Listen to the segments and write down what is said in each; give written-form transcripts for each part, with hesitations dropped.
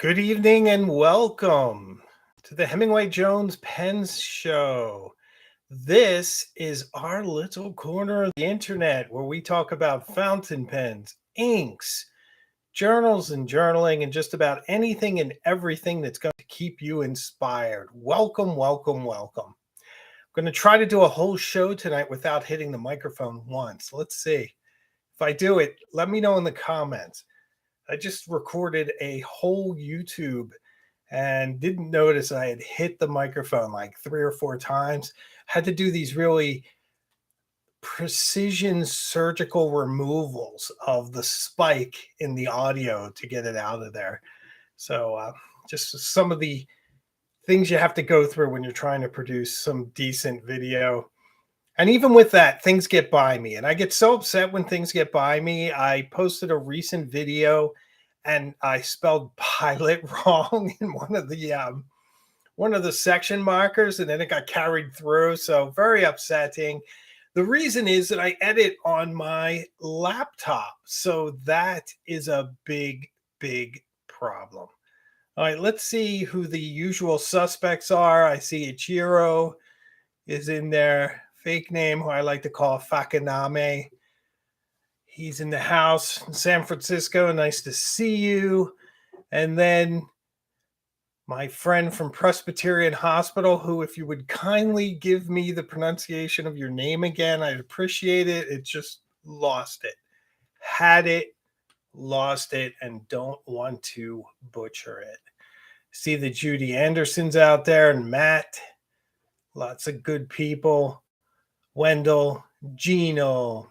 Good evening and welcome to the Hemingway Jones Pens Show. This is our little corner of the internet where we talk about fountain pens, inks, journals, and journaling, and just about anything and everything that's going to keep you inspired. Welcome, welcome, welcome. I'm going to try to do a whole show tonight without hitting the microphone once. Let's see. If I do it, let me know in the comments. I just recorded a whole YouTube and didn't notice I had hit the microphone like 3 or 4 times. Had to do these really precision surgical removals of the spike in the audio to get it out of there. So just some of the things you have to go through when you're trying to produce some decent video. And even with that, things get by me. And I get so upset when things get by me. I posted a recent video and I spelled pilot wrong in one of the section markers, and then it got carried through. So very upsetting. The reason is that I edit on my laptop. So that is a big, big problem. All right, let's see who the usual suspects are. I see Ichiro is in there. Fake name, who I like to call Fakaname. He's in the house in San Francisco. Nice to see you. And then my friend from Presbyterian Hospital, who, if you would kindly give me the pronunciation of your name again, I'd appreciate it. It just lost it. Had it, lost it, and don't want to butcher it. See the Judy Andersons out there and Matt. Lots of good people. Wendell, Gino,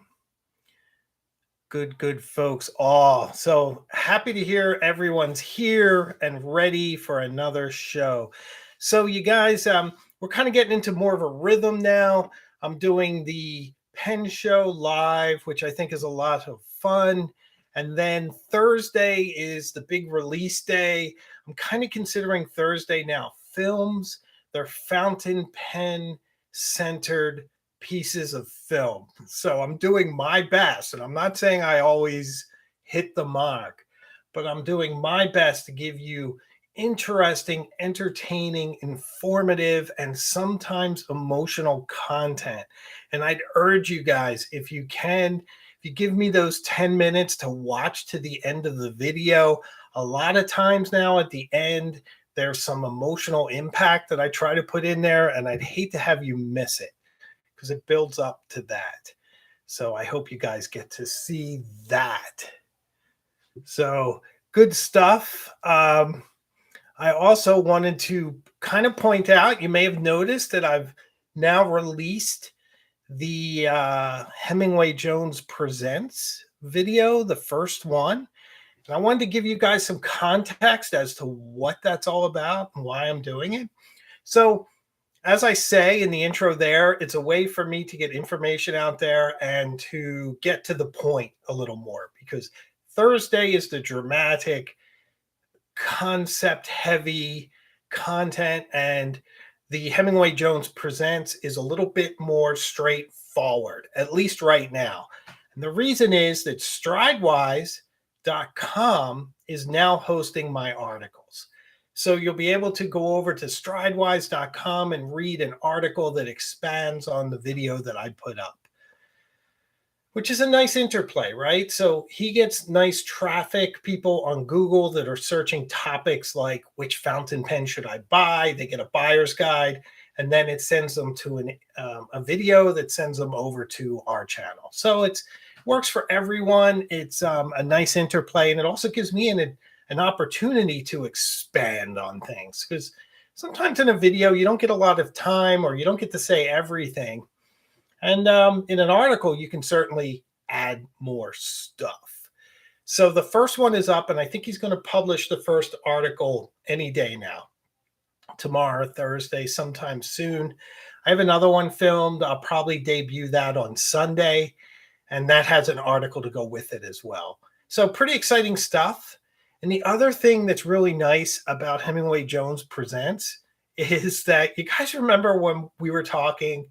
good folks all. So happy to hear everyone's here and ready for another show. So you guys, we're kind of getting into more of a rhythm now. I'm doing the pen show live, which I think is a lot of fun. And then Thursday is the big release day. I'm kind of considering Thursday now films. They're fountain pen centered pieces of film. So I'm doing my best, and I'm not saying I always hit the mark, but I'm doing my best to give you interesting, entertaining, informative, and sometimes emotional content. And I'd urge you guys, if you can, if you give me those 10 minutes to watch to the end of the video. A lot of times now at the end, there's some emotional impact that I try to put in there, and I'd hate to have you miss it, because it builds up to that. So I hope you guys get to see that. So good stuff. I also wanted to kind of point out, you may have noticed that I've now released the Hemingway Jones Presents video, the first one. And I wanted to give you guys some context as to what that's all about and why I'm doing it. So as I say in the intro there, it's a way for me to get information out there and to get to the point a little more, because Thursday is the dramatic, concept-heavy content, and the Hemingway Jones Presents is a little bit more straightforward, at least right now. And the reason is that stridewise.com is now hosting my articles. So you'll be able to go over to stridewise.com and read an article that expands on the video that I put up, which is a nice interplay, right? So he gets nice traffic, people on Google that are searching topics like which fountain pen should I buy? They get a buyer's guide, and then it sends them to a video that sends them over to our channel. So it works for everyone. It's a nice interplay, and it also gives me an opportunity to expand on things, because sometimes in a video you don't get a lot of time, or you don't get to say everything. And in an article, you can certainly add more stuff. So the first one is up, and I think he's going to publish the first article any day now. Tomorrow, Thursday, sometime soon. I have another one filmed. I'll probably debut that on Sunday, and that has an article to go with it as well. So pretty exciting stuff. And the other thing that's really nice about Hemingway Jones Presents is that you guys remember when we were talking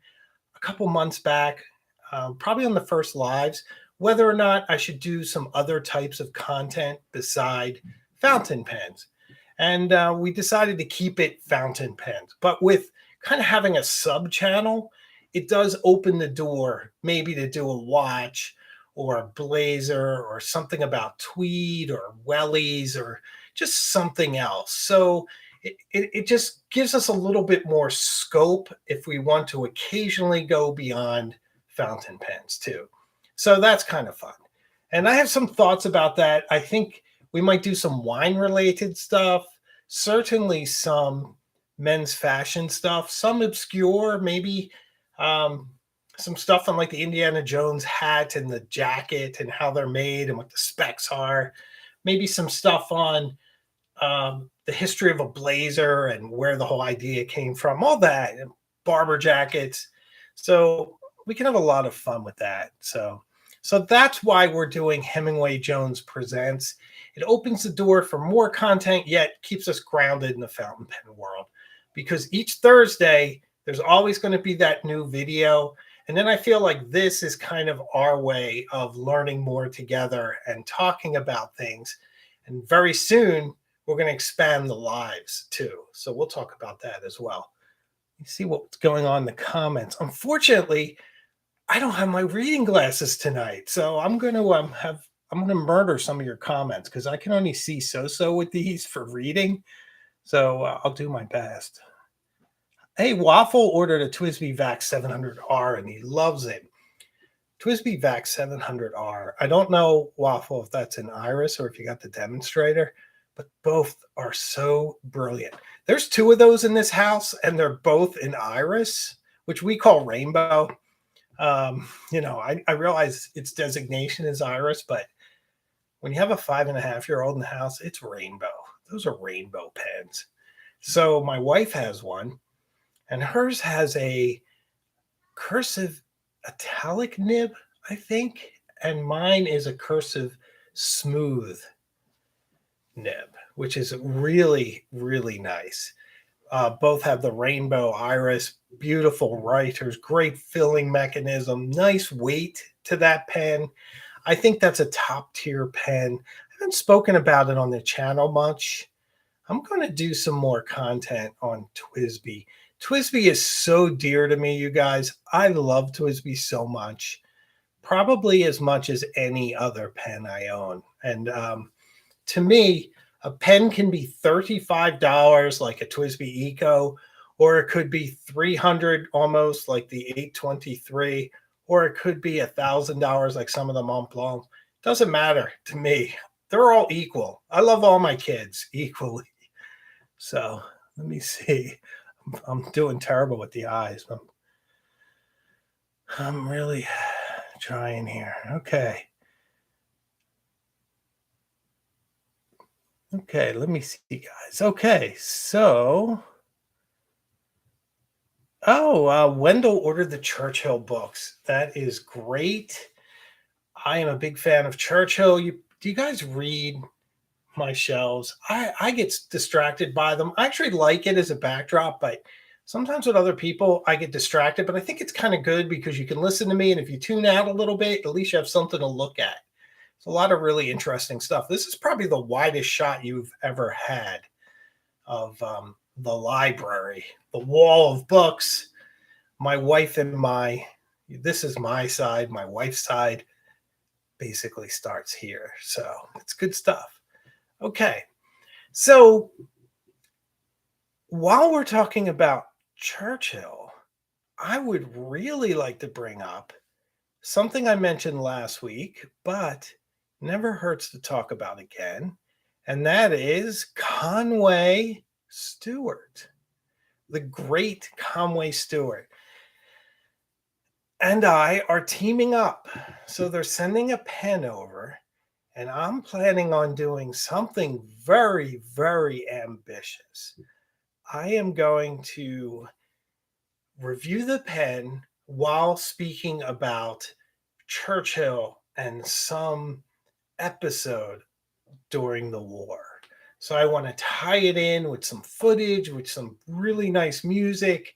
a couple months back, probably on the first lives, whether or not I should do some other types of content beside fountain pens. And we decided to keep it fountain pens. But with kind of having a sub channel, it does open the door maybe to do a watch or a blazer or something about tweed or wellies or just something else. So it just gives us a little bit more scope if we want to occasionally go beyond fountain pens too. So that's kind of fun. And I have some thoughts about that. I think we might do some wine related stuff, certainly some men's fashion stuff, some obscure, maybe um, some stuff on like the Indiana Jones hat and the jacket and how they're made and what the specs are. Maybe some stuff on the history of a blazer and where the whole idea came from, all that, and barber jackets. So we can have a lot of fun with that. So that's why we're doing Hemingway Jones Presents. It opens the door for more content, yet keeps us grounded in the fountain pen world. Because each Thursday, there's always going to be that new video. And then I feel like this is kind of our way of learning more together and talking about things. And very soon, we're going to expand the lives too. So we'll talk about that as well. You see what's going on in the comments. Unfortunately, I don't have my reading glasses tonight, so I'm going to murder some of your comments because I can only see so with these for reading. So I'll do my best. Hey, Waffle ordered a TWSBI VAX 700R and he loves it. TWSBI VAX 700R. I don't know, Waffle, if that's an Iris or if you got the demonstrator, but both are so brilliant. There's two of those in this house, and they're both in Iris, which we call rainbow. I realize its designation is Iris, but when you have a 5.5-year-old in the house, it's rainbow. Those are rainbow pens. So my wife has one, and hers has a cursive italic nib, I think, and mine is a cursive smooth nib, which is really, really nice. Both have the rainbow iris, beautiful writers, great filling mechanism, nice weight to that pen. I think that's a top tier pen. I haven't spoken about it on the channel much. I'm going to do some more content on TWSBI. TWSBI is so dear to me, you guys. I love TWSBI so much, probably as much as any other pen I own. And to me, a pen can be $35 like a TWSBI Eco, or it could be $300 almost like the 823, or it could be $1,000 like some of the Mont Blanc. Doesn't matter to me. They're all equal. I love all my kids equally. So let me see. I'm doing terrible with the eyes. I'm really trying here. Okay. Okay, let me see, guys. Okay, so Wendell ordered the Churchill books. That is great. I am a big fan of Churchill. Do you guys read my shelves? I get distracted by them. I actually like it as a backdrop, but sometimes with other people, I get distracted. But I think it's kind of good because you can listen to me, and if you tune out a little bit, at least you have something to look at. It's a lot of really interesting stuff. This is probably the widest shot you've ever had of the library, the wall of books. My wife and this is my side, my wife's side basically starts here. So it's good stuff. Okay. So while we're talking about Churchill, I would really like to bring up something I mentioned last week, but never hurts to talk about again. And that is Conway Stewart, the great Conway Stewart. And I are teaming up. So they're sending a pen over, and I'm planning on doing something very, very ambitious. I am going to review the pen while speaking about Churchill and some episode during the war. So I want to tie it in with some footage, with some really nice music,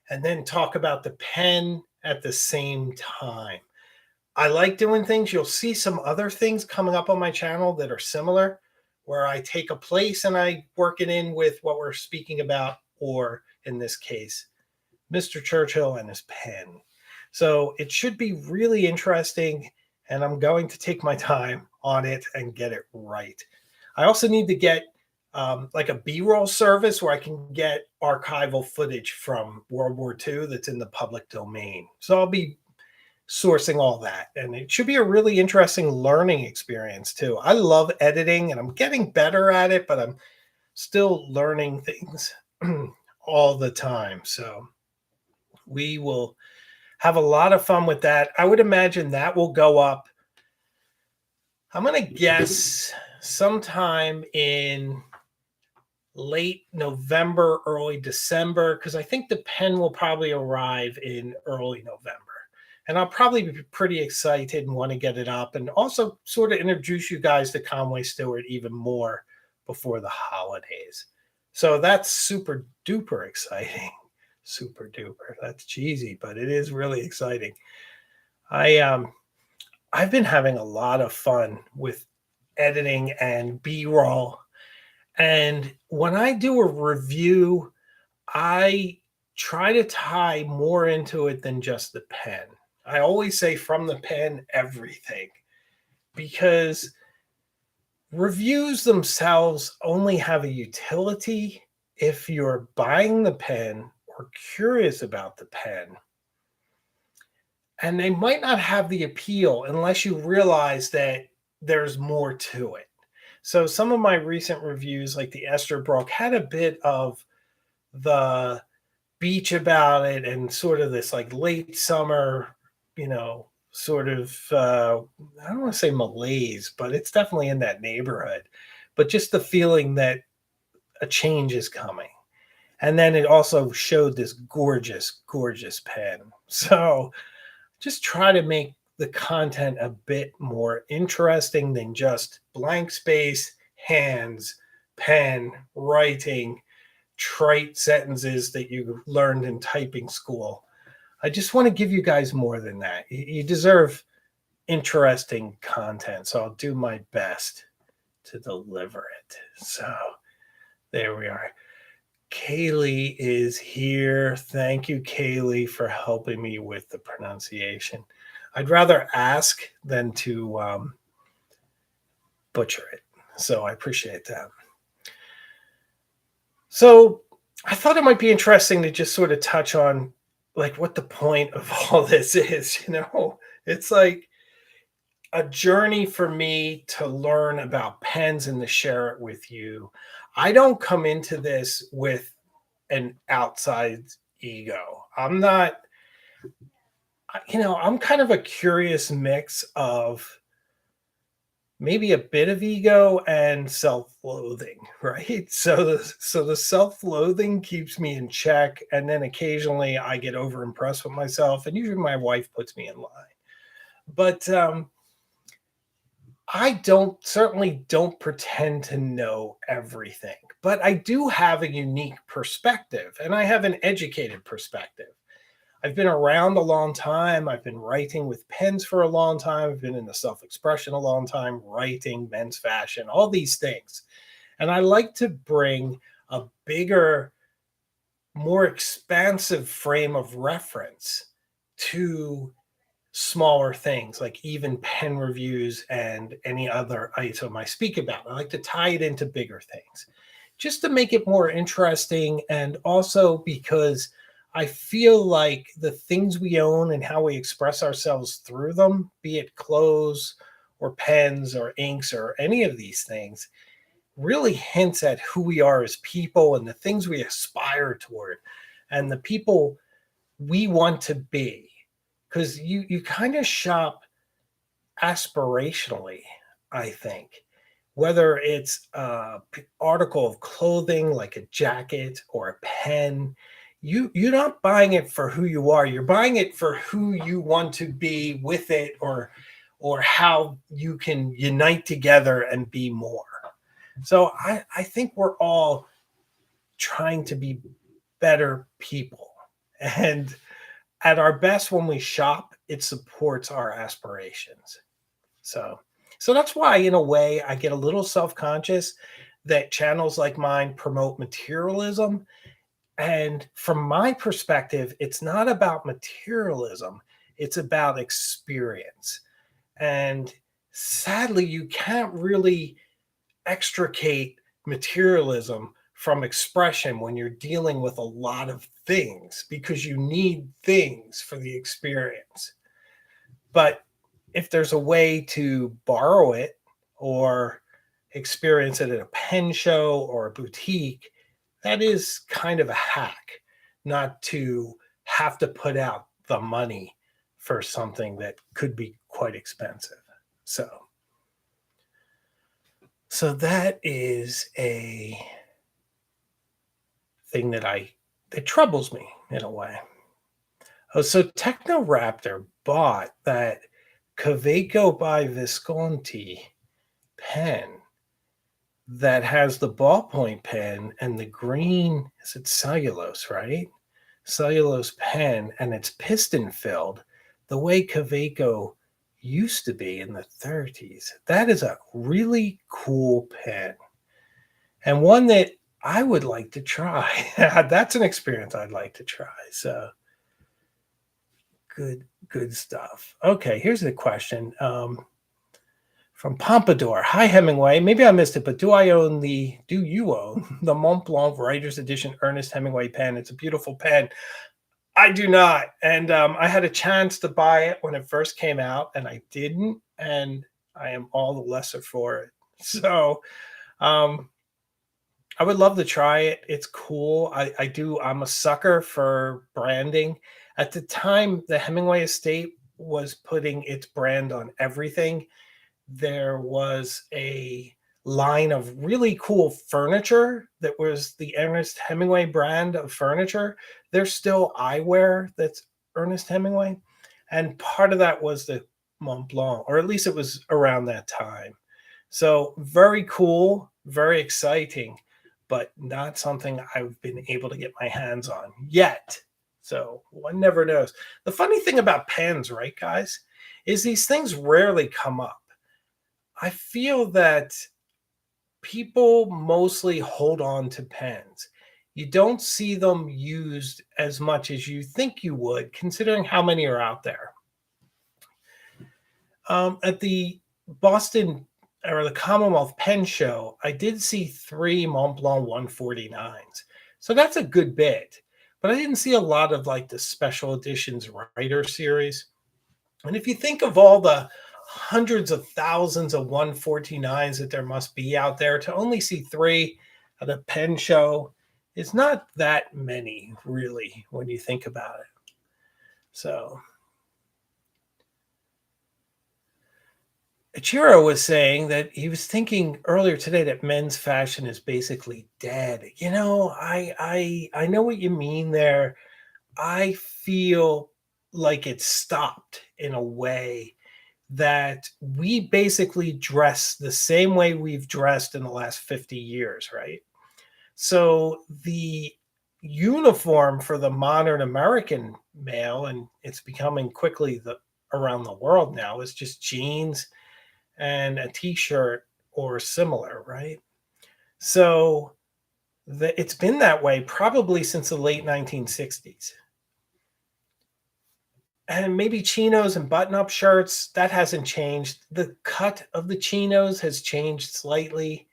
and then talk about the pen at the same time. I like doing things. You'll see some other things coming up on my channel that are similar, where I take a place and I work it in with what we're speaking about, or in this case, Mr. Churchill and his pen. So it should be really interesting, and I'm going to take my time on it and get it right. I also need to get like a B-roll service where I can get archival footage from World War II that's in the public domain. So I'll be sourcing all that, and it should be a really interesting learning experience too. I love editing, and I'm getting better at it, but I'm still learning things all the time. So we will have a lot of fun with that. I would imagine that will go up, I'm going to guess, sometime in late November, early December, because I think the pen will probably arrive in early November. And I'll probably be pretty excited and want to get it up, and also sort of introduce you guys to Conway Stewart even more before the holidays. So that's super duper exciting. Super duper. That's cheesy, but it is really exciting. I've been having a lot of fun with editing and B-roll. And when I do a review, I try to tie more into it than just the pen. I always say from the pen, everything, because reviews themselves only have a utility if you're buying the pen or curious about the pen. And they might not have the appeal unless you realize that there's more to it. So some of my recent reviews, like the Esterbrook, had a bit of the beach about it and sort of this like late summer, sort of, I don't want to say malaise, but it's definitely in that neighborhood. But just the feeling that a change is coming. And then it also showed this gorgeous, gorgeous pen. So just try to make the content a bit more interesting than just blank space, hands, pen, writing, trite sentences that you learned in typing school. I just want to give you guys more than that. You deserve interesting content, so I'll do my best to deliver it. So there we are. Kaylee is here. Thank you, Kaylee, for helping me with the pronunciation. I'd rather ask than to butcher it. So I appreciate that. So I thought it might be interesting to just sort of touch on like what the point of all this is. It's like a journey for me to learn about pens and to share it with you. I don't come into this with an outside ego. I'm not, I'm kind of a curious mix of maybe a bit of ego and self-loathing, right? So the self-loathing keeps me in check, and then occasionally I get overimpressed with myself, and usually my wife puts me in line. But I certainly don't pretend to know everything, but I do have a unique perspective, and I have an educated perspective. I've been around a long time. I've been writing with pens for a long time. I've been in the self-expression a long time, writing, men's fashion, all these things. And I like to bring a bigger, more expansive frame of reference to smaller things, like even pen reviews and any other item I speak about. I like to tie it into bigger things just to make it more interesting, and also because I feel like the things we own and how we express ourselves through them, be it clothes or pens or inks or any of these things, really hints at who we are as people and the things we aspire toward and the people we want to be. Because you kind of shop aspirationally, I think, whether it's an article of clothing like a jacket or a pen. You're not buying it for who you are. You're buying it for who you want to be with it, or how you can unite together and be more. So I think we're all trying to be better people. And at our best, when we shop, it supports our aspirations. So So that's why, in a way, I get a little self conscious that channels like mine promote materialism. And from my perspective, it's not about materialism, it's about experience. And sadly, you can't really extricate materialism from expression when you're dealing with a lot of things because you need things for the experience. But if there's a way to borrow it or experience it at a pen show or a boutique, that is kind of a hack, not to have to put out the money for something that could be quite expensive. So, so that is a thing that troubles me in a way. Oh, so Technoraptor bought that Caveco by Visconti pen that has the ballpoint pen and the green, is it cellulose, right? Cellulose pen, and it's piston filled the way Caveco used to be in the 30s. That is a really cool pen and one that I would like to try. That's an experience I'd like to try. So good stuff. Okay, here's the question. From Pompadour. Hi, Hemingway. Maybe I missed it, but do you own the Mont Blanc Writer's Edition Ernest Hemingway pen? It's a beautiful pen. I do not. And I had a chance to buy it when it first came out, and I didn't. And I am all the lesser for it. So um, I would love to try it. It's cool. I do. I'm a sucker for branding. At the time, the Hemingway estate was putting its brand on everything. There was a line of really cool furniture that was the Ernest Hemingway brand of furniture. There's still eyewear that's Ernest Hemingway. And part of that was the Mont Blanc, or at least it was around that time. So very cool, very exciting, but not something I've been able to get my hands on yet. So one never knows. The funny thing about pens, right, guys, is these things rarely come up. I feel that people mostly hold on to pens. You don't see them used as much as you think you would, considering how many are out there. At the Boston or the Commonwealth Pen Show, I did see 3 Mont Blanc 149s. So that's a good bit. But I didn't see a lot of like the special editions writer series. And if you think of all the hundreds of thousands of 149s that there must be out there, to only see 3 at a pen show is not that many, really, when you think about it. So Ichiro was saying that he was thinking earlier today that men's fashion is basically dead. I know what you mean there. I feel like it stopped in a way that we basically dress the same way we've dressed in the last 50 years, right? So the uniform for the modern American male, and it's becoming quickly the around the world now, is just jeans and a t-shirt or similar, right? So it's been that way probably since the late 1960s. And maybe chinos and button-up shirts, that hasn't changed. The cut of the chinos has changed slightly,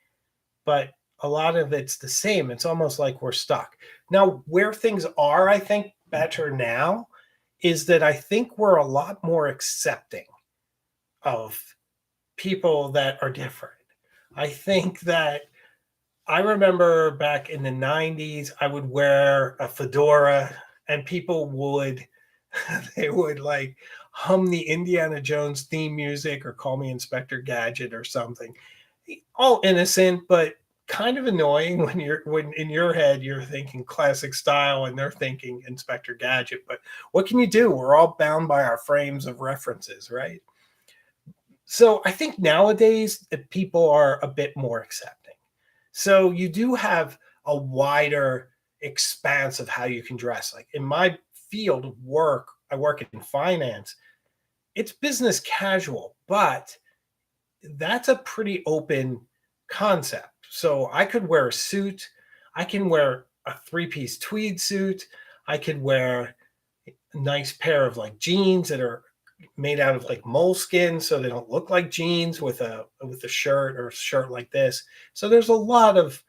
but a lot of it's the same. It's almost like we're stuck. Now, where things are, I think, better now is that I think we're a lot more accepting of people that are different. I think that I remember back in the 90s, I would wear a fedora and people would they would like hum the Indiana Jones theme music or call me Inspector Gadget or something. All innocent, but kind of annoying when in your head you're thinking classic style and they're thinking Inspector Gadget. But what can you do? We're all bound by our frames of references, right? So I think nowadays people are a bit more accepting. So you do have a wider expanse of how you can dress. Like in my field of work, I work in finance. It's business casual, but that's a pretty open concept. So I could wear a suit, I can wear a three-piece tweed suit, I could wear a nice pair of like jeans that are made out of like moleskin so they don't look like jeans with a shirt or a shirt like this. So there's a lot of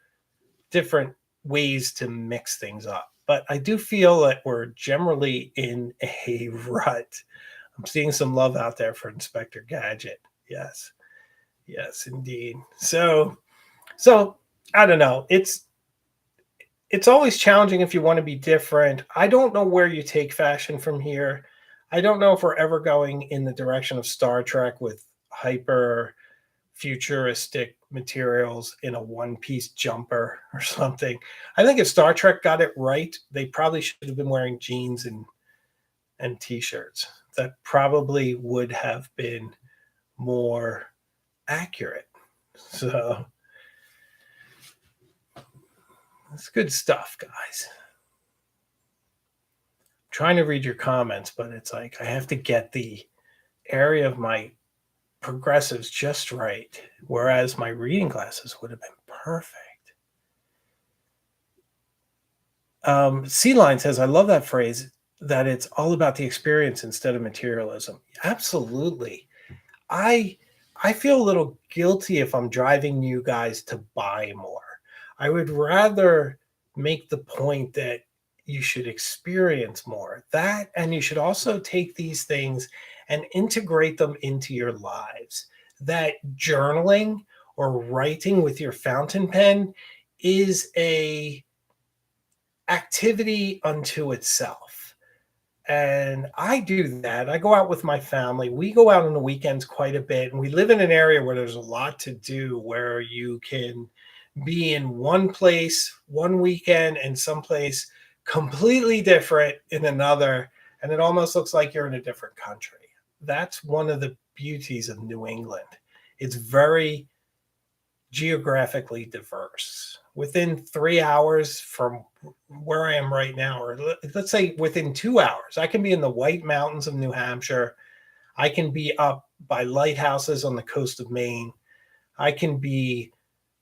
different ways to mix things up. But I do feel that we're generally in a rut. I'm seeing some love out there for Inspector Gadget. Yes. Yes, indeed. So I don't know. It's always challenging if you want to be different. I don't know where you take fashion from here. I don't know if we're ever going in the direction of Star Trek with hyper futuristic materials in a one piece jumper or something. I think if Star Trek got it right, they probably should have been wearing jeans and t-shirts. That probably would have been more accurate. So it's good stuff, guys. I'm trying to read your comments, but it's like I have to get the area of my progressives just right, whereas my reading glasses would have been perfect. Sea Line says, I love that phrase that it's all about the experience instead of materialism. Absolutely. I I feel a little guilty if I'm driving you guys to buy more. I would rather make the point that you should experience more. That and you should also take these things and integrate them into your lives. That journaling or writing with your fountain pen is a activity unto itself. And I do that. I go out with my family. We go out on the weekends quite a bit. And we live in an area where there's a lot to do, where you can be in one place one weekend and someplace completely different in another. And it almost looks like you're in a different country. That's one of the beauties of New England. It's very geographically diverse. Within 3 hours from where I am right now, or let's say within 2 hours, I can be in the White Mountains of New Hampshire. I can be up by lighthouses on the coast of Maine. I can be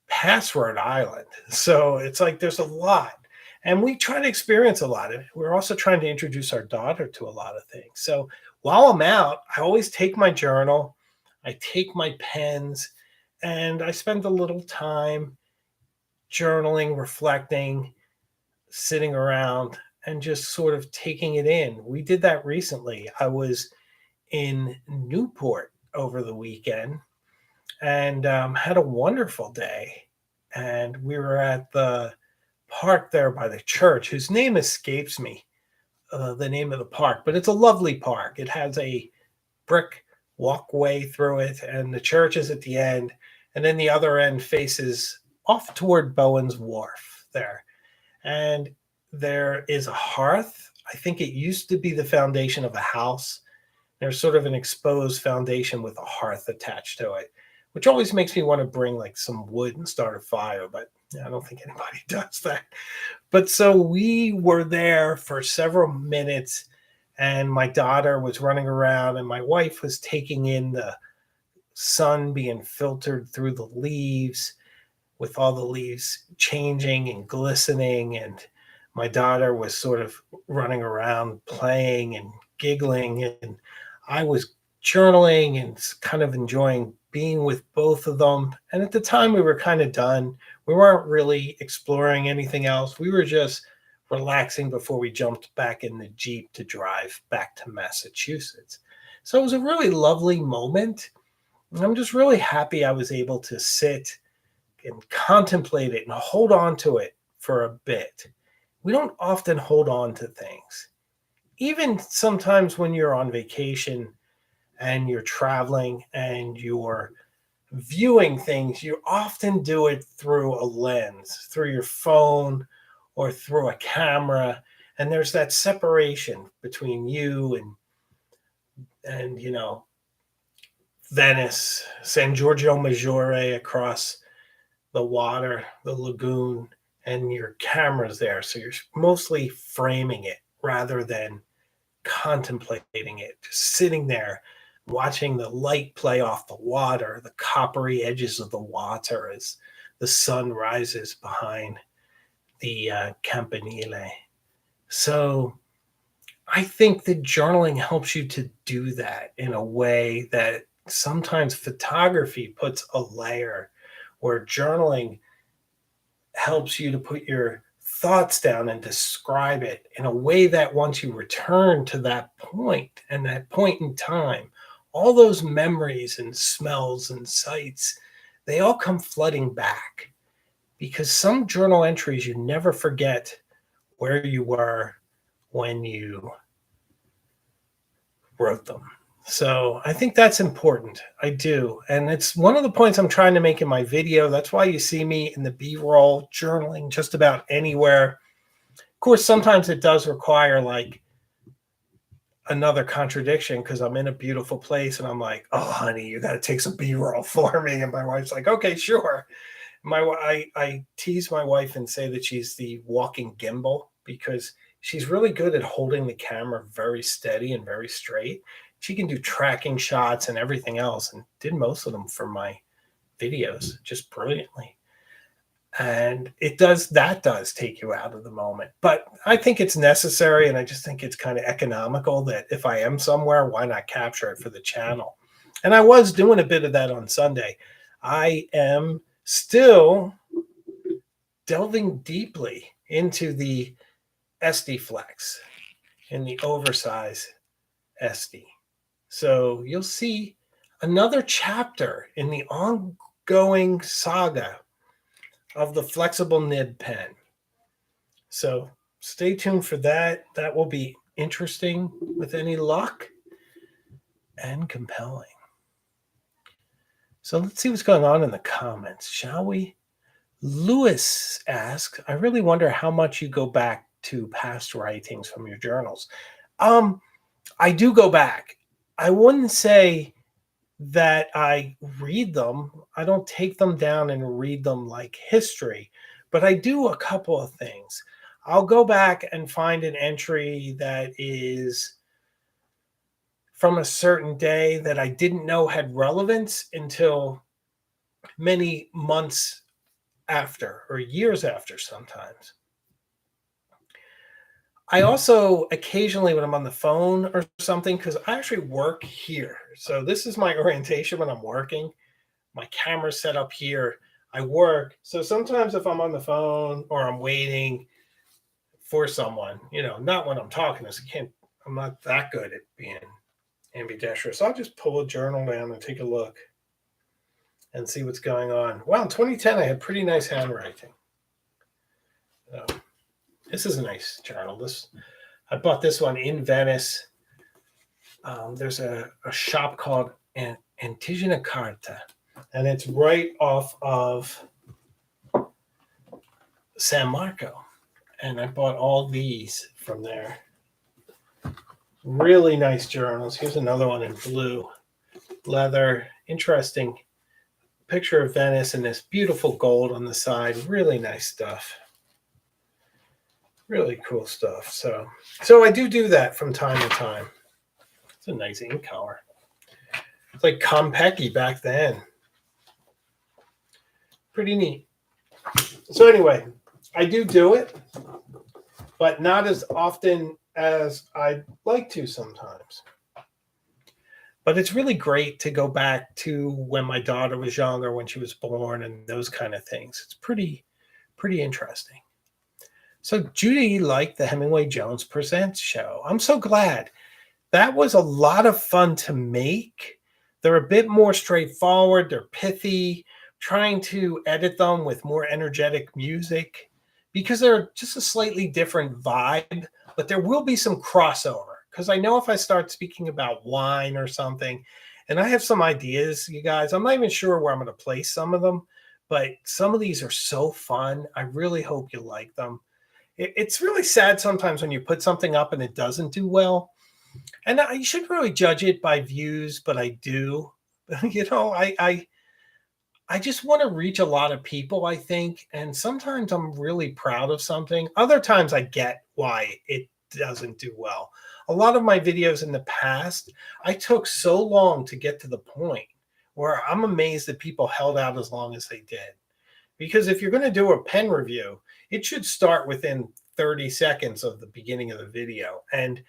past Rhode Island. So it's like there's a lot. And we try to experience a lot. And we're also trying to introduce our daughter to a lot of things. So while I'm out, I always take my journal, I take my pens, and I spend a little time journaling, reflecting, sitting around, and just sort of taking it in. We did that recently. I was in Newport over the weekend and had a wonderful day. And we were at the park there by the church, whose name escapes me, the name of the park, but it's a lovely park. It has a brick walkway through it, and the church is at the end. And then the other end faces off toward Bowen's Wharf there. And there is a hearth. I think it used to be the foundation of a house. There's sort of an exposed foundation with a hearth attached to it, which always makes me want to bring like some wood and start a fire, but I don't think anybody does that. But so we were there for several minutes, and my daughter was running around, and my wife was taking in the sun being filtered through the leaves, with all the leaves changing and glistening. And my daughter was sort of running around playing and giggling. And I was journaling and kind of enjoying being with both of them. And at the time, we were kind of done. We weren't really exploring anything else. We were just relaxing before we jumped back in the Jeep to drive back to Massachusetts. So it was a really lovely moment. And I'm just really happy I was able to sit and contemplate it and hold on to it for a bit. We don't often hold on to things. Even sometimes when you're on vacation and you're traveling and you're viewing things, you often do it through a lens, through your phone or through a camera. And there's that separation between you and Venice, San Giorgio Maggiore across the water, the lagoon, and your camera's there. So you're mostly framing it rather than contemplating it, just sitting there, watching the light play off the water, the coppery edges of the water as the sun rises behind the campanile. So I think that journaling helps you to do that in a way that sometimes photography puts a layer, where journaling helps you to put your thoughts down and describe it in a way that once you return to that point and that point in time, all those memories and smells and sights, they all come flooding back, because some journal entries you never forget where you were when you wrote them. So I think that's important. I do. And it's one of the points I'm trying to make in my video. That's why you see me in the B-roll journaling just about anywhere. Of course, sometimes it does require like another contradiction, because I'm in a beautiful place and I'm like, oh, honey, you got to take some B-roll for me. And my wife's like, okay, sure. I tease my wife and say that she's the walking gimbal, because she's really good at holding the camera very steady and very straight. She can do tracking shots and everything else, and did most of them for my videos just brilliantly. And does take you out of the moment. But I think it's necessary, and I just think it's kind of economical that if I am somewhere, why not capture it for the channel? And I was doing a bit of that on Sunday. I am still delving deeply into the SD Flex in the oversized SD. So you'll see another chapter in the ongoing saga of the flexible nib pen. So stay tuned for that. That will be interesting with any luck and compelling. So let's see what's going on in the comments, shall we? Lewis asks, I really wonder how much you go back to past writings from your journals. I do go back. I wouldn't say that I read them. I don't take them down and read them like history, but I do a couple of things. I'll go back and find an entry that is from a certain day that I didn't know had relevance until many months after, or years after sometimes. I also occasionally, when I'm on the phone or something, because I actually work here. So this is my orientation when I'm working. My camera's set up here. I work. So sometimes if I'm on the phone or I'm waiting for someone, not when I'm talking, I'm not that good at being ambidextrous. I'll just pull a journal down and take a look and see what's going on. Wow, in 2010, I had pretty nice handwriting. So this is a nice journal. I bought this one in Venice. There's a shop called Antigena Carta, and it's right off of San Marco. And I bought all these from there. Really nice journals. Here's another one in blue leather. Interesting picture of Venice and this beautiful gold on the side. Really nice stuff. Really cool stuff. So I do that from time to time. It's a nice ink color. It's like Compeki back then. Pretty neat. So anyway, I do it, but not as often as I'd like to sometimes. But it's really great to go back to when my daughter was younger, when she was born, and those kind of things. It's pretty interesting. So Judy liked the Hemingway Jones Presents show. I'm so glad. That was a lot of fun to make. They're a bit more straightforward. They're pithy. Trying to edit them with more energetic music, because they're just a slightly different vibe, but there will be some crossover, because I know if I start speaking about wine or something, and I have some ideas, you guys, I'm not even sure where I'm going to place some of them, but some of these are so fun. I really hope you like them. It's really sad sometimes when you put something up and it doesn't do well. And I shouldn't really judge it by views, but I do. I just want to reach a lot of people, I think. And sometimes I'm really proud of something. Other times I get why it doesn't do well. A lot of my videos in the past, I took so long to get to the point where I'm amazed that people held out as long as they did. Because if you're going to do a pen review, it should start within 30 seconds of the beginning of the video. And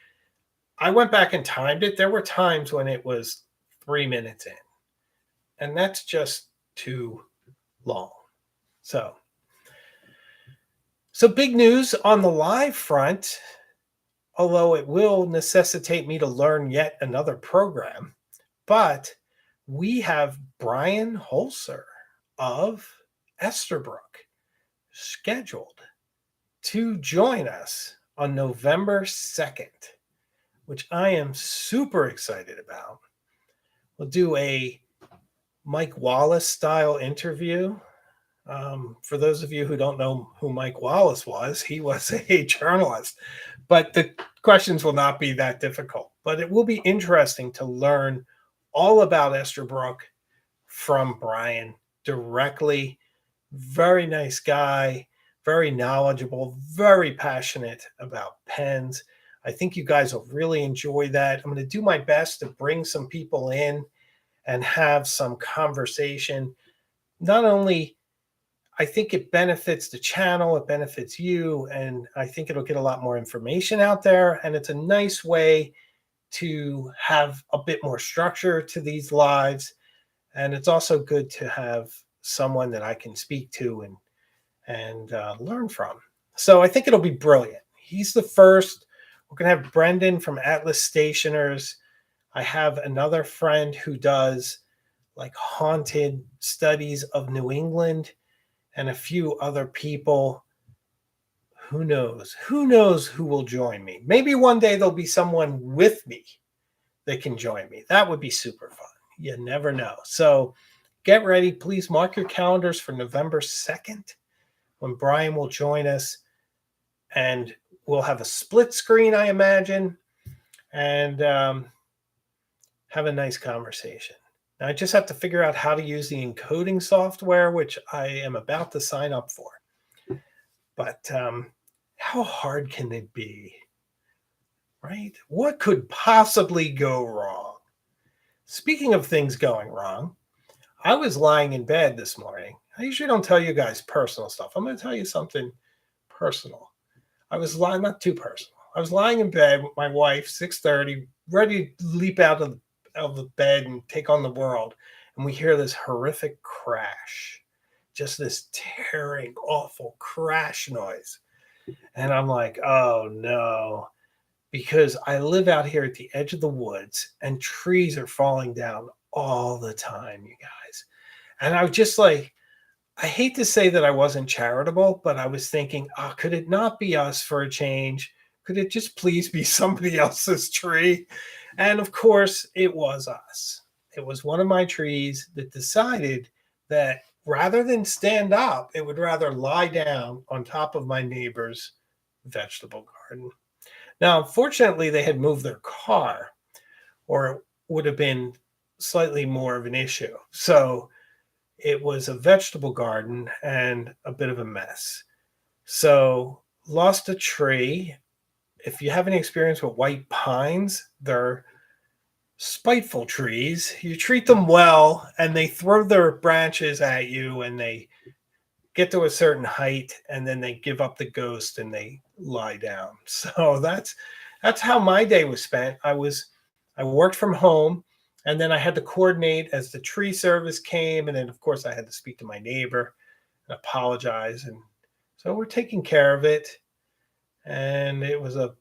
I went back and timed it. There were times when it was 3 minutes in, and that's just too long. So big news on the live front, although it will necessitate me to learn yet another program. But we have Brian Holzer of Esterbrook scheduled to join us on November 2nd, which I am super excited about. We'll do a Mike Wallace style interview. For those of you who don't know who Mike Wallace was, he was a journalist, but the questions will not be that difficult. But it will be interesting to learn all about Esterbrook from Brian directly. Very nice guy, very knowledgeable, very passionate about pens. I think you guys will really enjoy that. I'm going to do my best to bring some people in and have some conversation. Not only I think it benefits the channel, it benefits you, and I think it'll get a lot more information out there. And it's a nice way to have a bit more structure to these lives. And it's also good to have someone that I can speak to and learn from. So I think it'll be brilliant. He's the first. We're going to have Brendan from Atlas Stationers. I have another friend who does like haunted studies of New England, and a few other people. Who knows? Who knows who will join me? Maybe one day there'll be someone with me that can join me. That would be super fun. You never know. So get ready. Please mark your calendars for November 2nd when Brian will join us. And we'll have a split screen, I imagine, and have a nice conversation. Now, I just have to figure out how to use the encoding software, which I am about to sign up for. But how hard can it be, right? What could possibly go wrong? Speaking of things going wrong, I was lying in bed this morning. I usually don't tell you guys personal stuff. I'm going to tell you something personal. I was lying, not too personal. I was lying in bed with my wife, 6:30, ready to leap out of the bed and take on the world. And we hear this horrific crash, just this tearing, awful crash noise. And I'm like, oh no, because I live out here at the edge of the woods and trees are falling down all the time, you guys. And I was just like, I hate to say that I wasn't charitable, but I was thinking, oh, could it not be us for a change? Could it just please be somebody else's tree? And of course, it was us. It was one of my trees that decided that rather than stand up, it would rather lie down on top of my neighbor's vegetable garden. Now, unfortunately, they had moved their car, or it would have been slightly more of an issue. So it was a vegetable garden and a bit of a mess. So lost a tree. If you have any experience with white pines, they're spiteful trees. You treat them well and they throw their branches at you and they get to a certain height and then they give up the ghost and they lie down. So that's how my day was spent. I worked from home. And then I had to coordinate as the tree service came. And then, of course, I had to speak to my neighbor and apologize. And so we're taking care of it. And it was a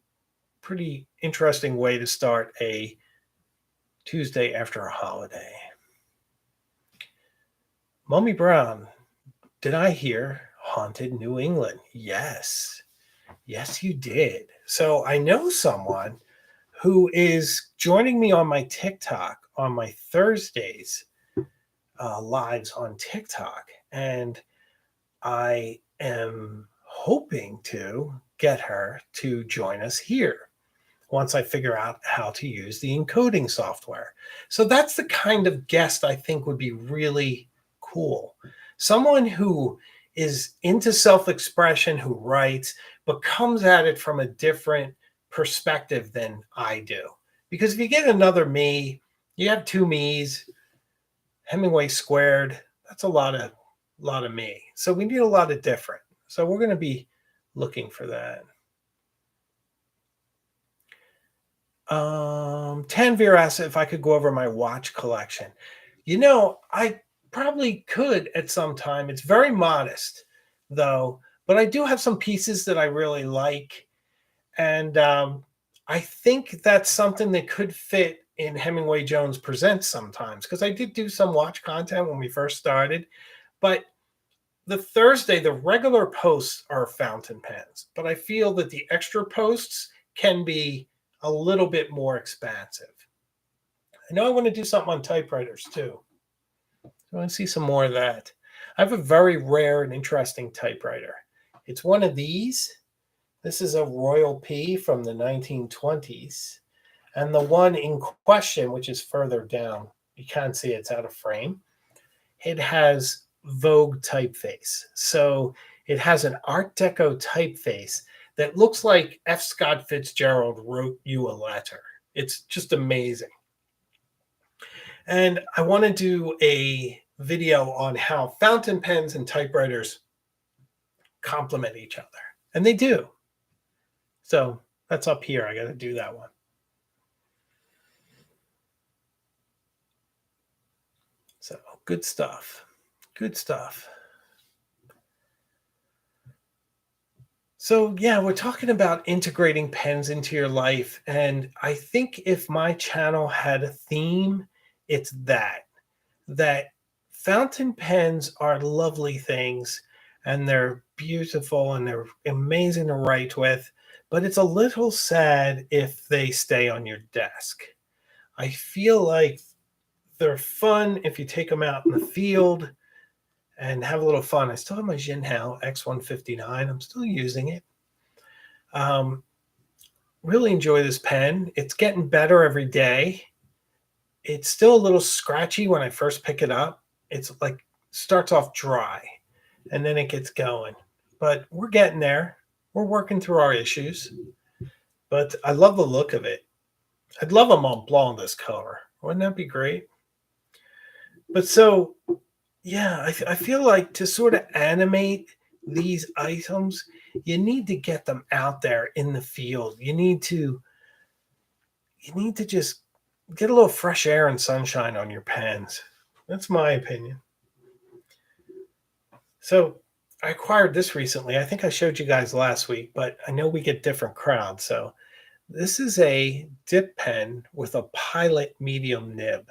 pretty interesting way to start a Tuesday after a holiday. Mummy Brown, did I hear haunted New England? Yes. Yes, you did. So I know someone who is joining me on my TikTok on my Thursdays lives on TikTok. And I am hoping to get her to join us here once I figure out how to use the encoding software. So that's the kind of guest I think would be really cool. Someone who is into self-expression, who writes, but comes at it from a different perspective than I do. Because if you get another me, you have two me's, Hemingway squared, that's a lot of me. So we need a lot of different. So we're going to be looking for that. Tanvir asked if I could go over my watch collection. I probably could at some time. It's very modest, though, but I do have some pieces that I really like. And I think that's something that could fit in Hemingway Jones Presents sometimes, because I did do some watch content when we first started. But the regular posts are fountain pens, but I feel that the extra posts can be a little bit more expansive. I know I want to do something on typewriters too. I want to see some more of that. I have a very rare and interesting typewriter. It's one of these. This is a Royal P from the 1920s. And the one in question, which is further down, you can't see it's out of frame. It has Vogue typeface. So it has an Art Deco typeface that looks like F. Scott Fitzgerald wrote you a letter. It's just amazing. And I want to do a video on how fountain pens and typewriters complement each other. And they do. So that's up here. I got to do that one. So good stuff. Good stuff. So yeah, we're talking about integrating pens into your life. And I think if my channel had a theme, it's that fountain pens are lovely things and they're beautiful and they're amazing to write with, but it's a little sad if they stay on your desk. I feel like they're fun if you take them out in the field and have a little fun. I still have my Jinhao X159. I'm still using it. Really enjoy this pen. It's getting better every day. It's still a little scratchy when I first pick it up. It's like starts off dry and then it gets going. But we're getting there. We're working through our issues. But I love the look of it. I'd love a Mont Blanc this color. Wouldn't that be great? But so, yeah, I feel like to sort of animate these items, you need to get them out there in the field. You need to just get a little fresh air and sunshine on your pens. That's my opinion. So I acquired this recently. I think I showed you guys last week, but I know we get different crowds. So this is a dip pen with a Pilot medium nib,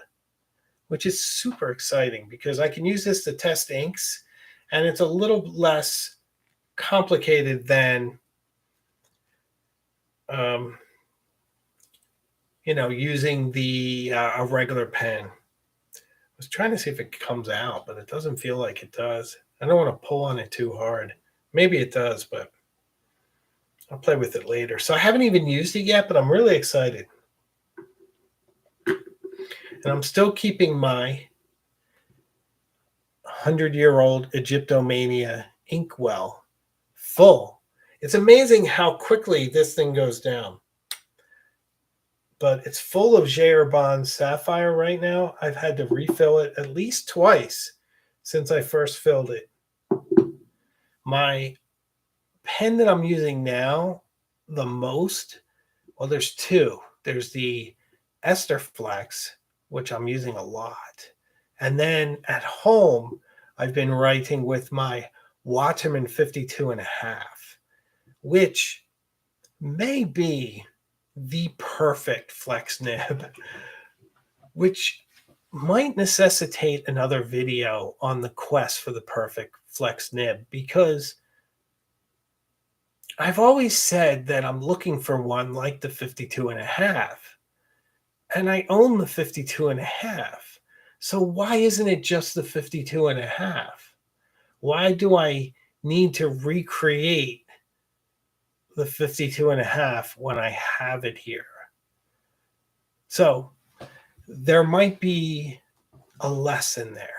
which is super exciting because I can use this to test inks, and it's a little less complicated than using a regular pen. I was trying to see if it comes out, but it doesn't feel like it does. I don't want to pull on it too hard. Maybe it does, but I'll play with it later. So I haven't even used it yet, but I'm really excited. And I'm still keeping my 100-year-old Egyptomania inkwell full. It's amazing how quickly this thing goes down. But it's full of Jaeger Bond Sapphire right now. I've had to refill it at least twice since I first filled it. My pen that I'm using now the most, well, there's two. There's the Esterflex, which I'm using a lot. And then at home, I've been writing with my Waterman 52.5, which may be the perfect flex nib, which might necessitate another video on the quest for the perfect flex nib, because I've always said that I'm looking for one like the 52.5, and I own the 52.5. So why isn't it just the 52.5? Why do I need to recreate the 52.5 when I have it here? So there might be a lesson there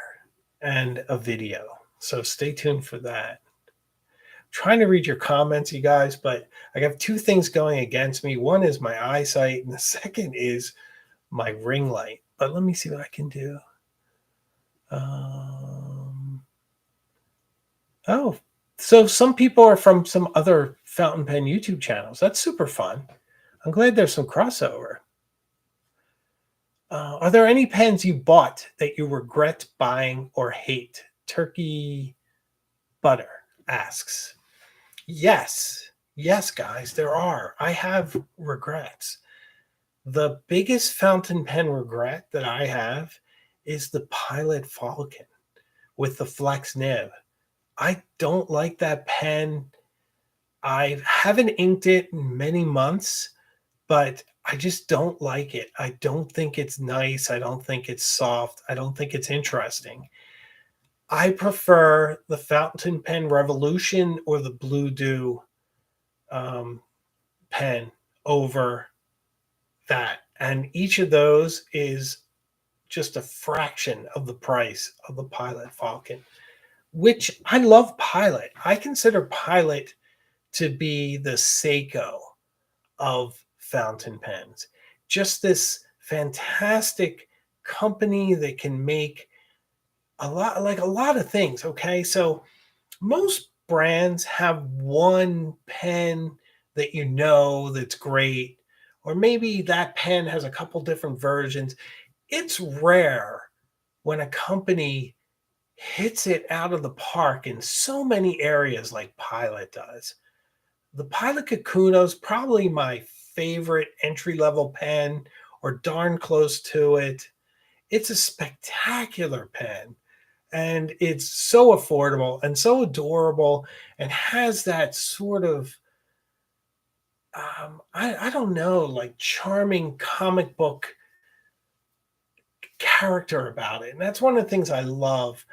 and a video. So stay tuned for that. trying to read your comments, you guys, but I have two things going against me. One is my eyesight, and the second is my ring light. But let me see what I can do. Oh, so some people are from some other fountain pen YouTube channels. That's super fun. I'm glad there's some crossover. Are there any pens you bought that you regret buying or hate? Turkey Butter asks. Yes. Yes, guys, there are. I have regrets. The biggest fountain pen regret that I have is the Pilot Falcon with the flex nib. I don't like that pen. I haven't inked it in many months, but I just don't like it. I don't think it's nice. I don't think it's soft. I don't think it's interesting. I prefer the Fountain Pen Revolution or the Blue Dew pen over that. And each of those is just a fraction of the price of the Pilot Falcon, which I love Pilot. I consider Pilot to be the Seiko of fountain pens. Just this fantastic company that can make a lot of things. Okay. So most brands have one pen that you know that's great, or maybe that pen has a couple different versions. It's rare when a company hits it out of the park in so many areas like Pilot does. The Pilot Kakuno is probably my favorite entry level pen, or darn close to it. It's a spectacular pen, and it's so affordable and so adorable, and has that sort of I don't know, like charming comic book character about it. And that's one of the things I love.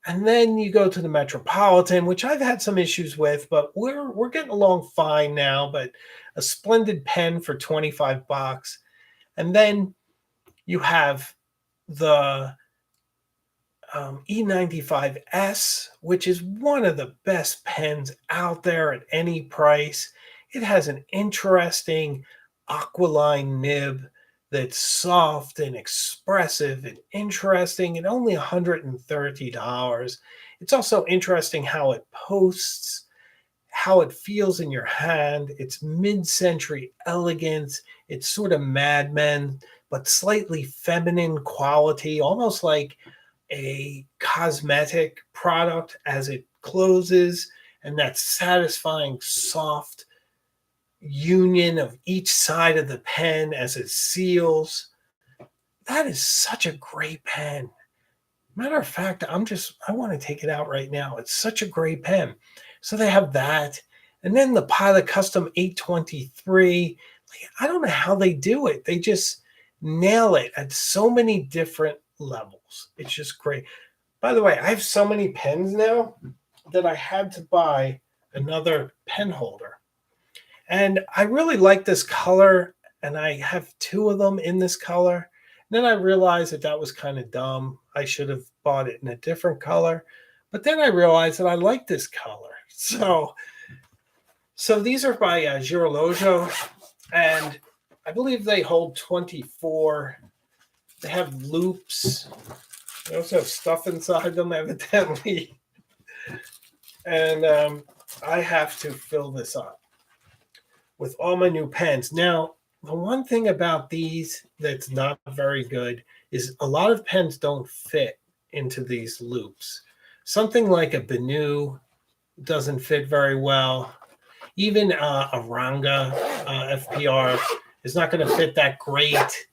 And then you go to the Metropolitan, which I've had some issues with, but we're getting along fine now. But a splendid pen for $25. And then you have the E95S, which is one of the best pens out there at any price. It has an interesting aquiline nib that's soft and expressive and interesting, and only $130. It's also interesting how it posts, how it feels in your hand. It's mid-century elegance. It's sort of Mad Men, but slightly feminine quality, almost like a cosmetic product as it closes, and that satisfying soft union of each side of the pen as it seals. That is such a great pen. Matter of fact, I want to take it out right now. It's such a great pen. So they have that. And then the Pilot Custom 823. I don't know how they do it. They just nail it at so many different levels. It's just great. By the way, I have so many pens now that I had to buy another pen holder. And I really like this color, and I have two of them in this color. And then I realized that that was kind of dumb. I should have bought it in a different color. But then I realized that I like this color. So these are by Girologio, and I believe they hold 24. They have loops. They also have stuff inside them, evidently. And I have to fill this up with all my new pens. Now, the one thing about these that's not very good is a lot of pens don't fit into these loops. Something like a Benu doesn't fit very well. Even a Ranga FPR is not going to fit that great.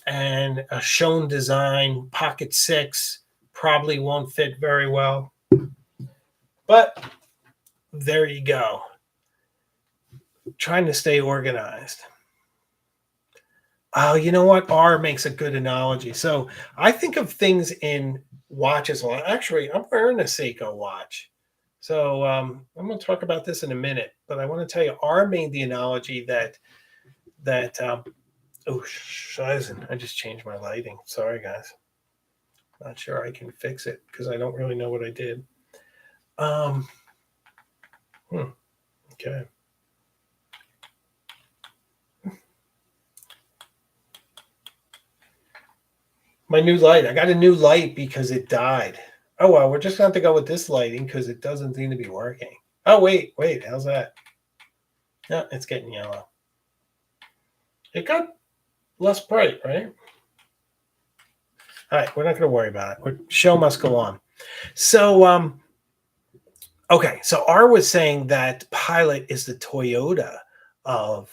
And a Shown Design Pocket 6 probably won't fit very well. But there you go. Trying to stay organized. Oh, you know what? R makes a good analogy. So I think of things in watches. Well, actually, I'm wearing a Seiko watch. So I'm going to talk about this in a minute. But I want to tell you, R made the analogy that oh, Scheißen, I just changed my lighting. Sorry, guys. Not sure I can fix it because I don't really know what I did. Okay. My new light. I got a new light because it died. Oh well, we're just going to have to go with this lighting because it doesn't seem to be working. Oh wait, how's that? No, it's getting yellow. It got less bright, right? All right, we're not going to worry about it. Show must go on. So, okay, so R was saying that Pilot is the Toyota of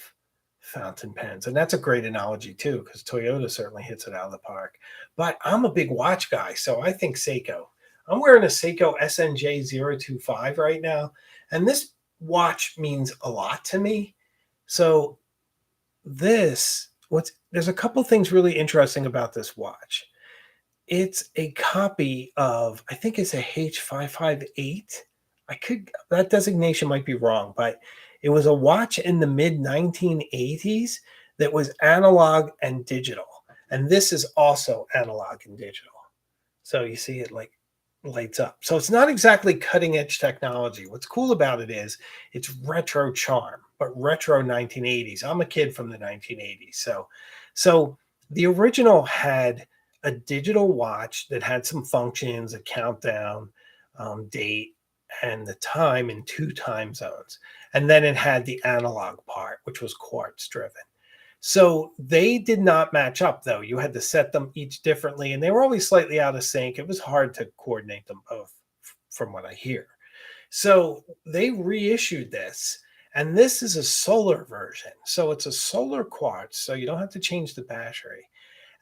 fountain pens, and that's a great analogy too, because Toyota certainly hits it out of the park. But I'm a big watch guy, so I think Seiko. I'm wearing a Seiko SNJ025 right now, and this watch means a lot to me. So there's a couple things really interesting about this watch. It's a copy of, I think it's a H558. That designation might be wrong, but it was a watch in the mid 1980s that was analog and digital. And this is also analog and digital. So you see it like lights up. So it's not exactly cutting edge technology. What's cool about it is it's retro charm, but retro 1980s. I'm a kid from the 1980s. So the original had a digital watch that had some functions, a countdown, date, and the time in 2 time zones. And then it had the analog part, which was quartz driven. So they did not match up, though. You had to set them each differently, and they were always slightly out of sync. It was hard to coordinate them both, from what I hear. So they reissued this, and this is a solar version. So it's a solar quartz, so you don't have to change the battery.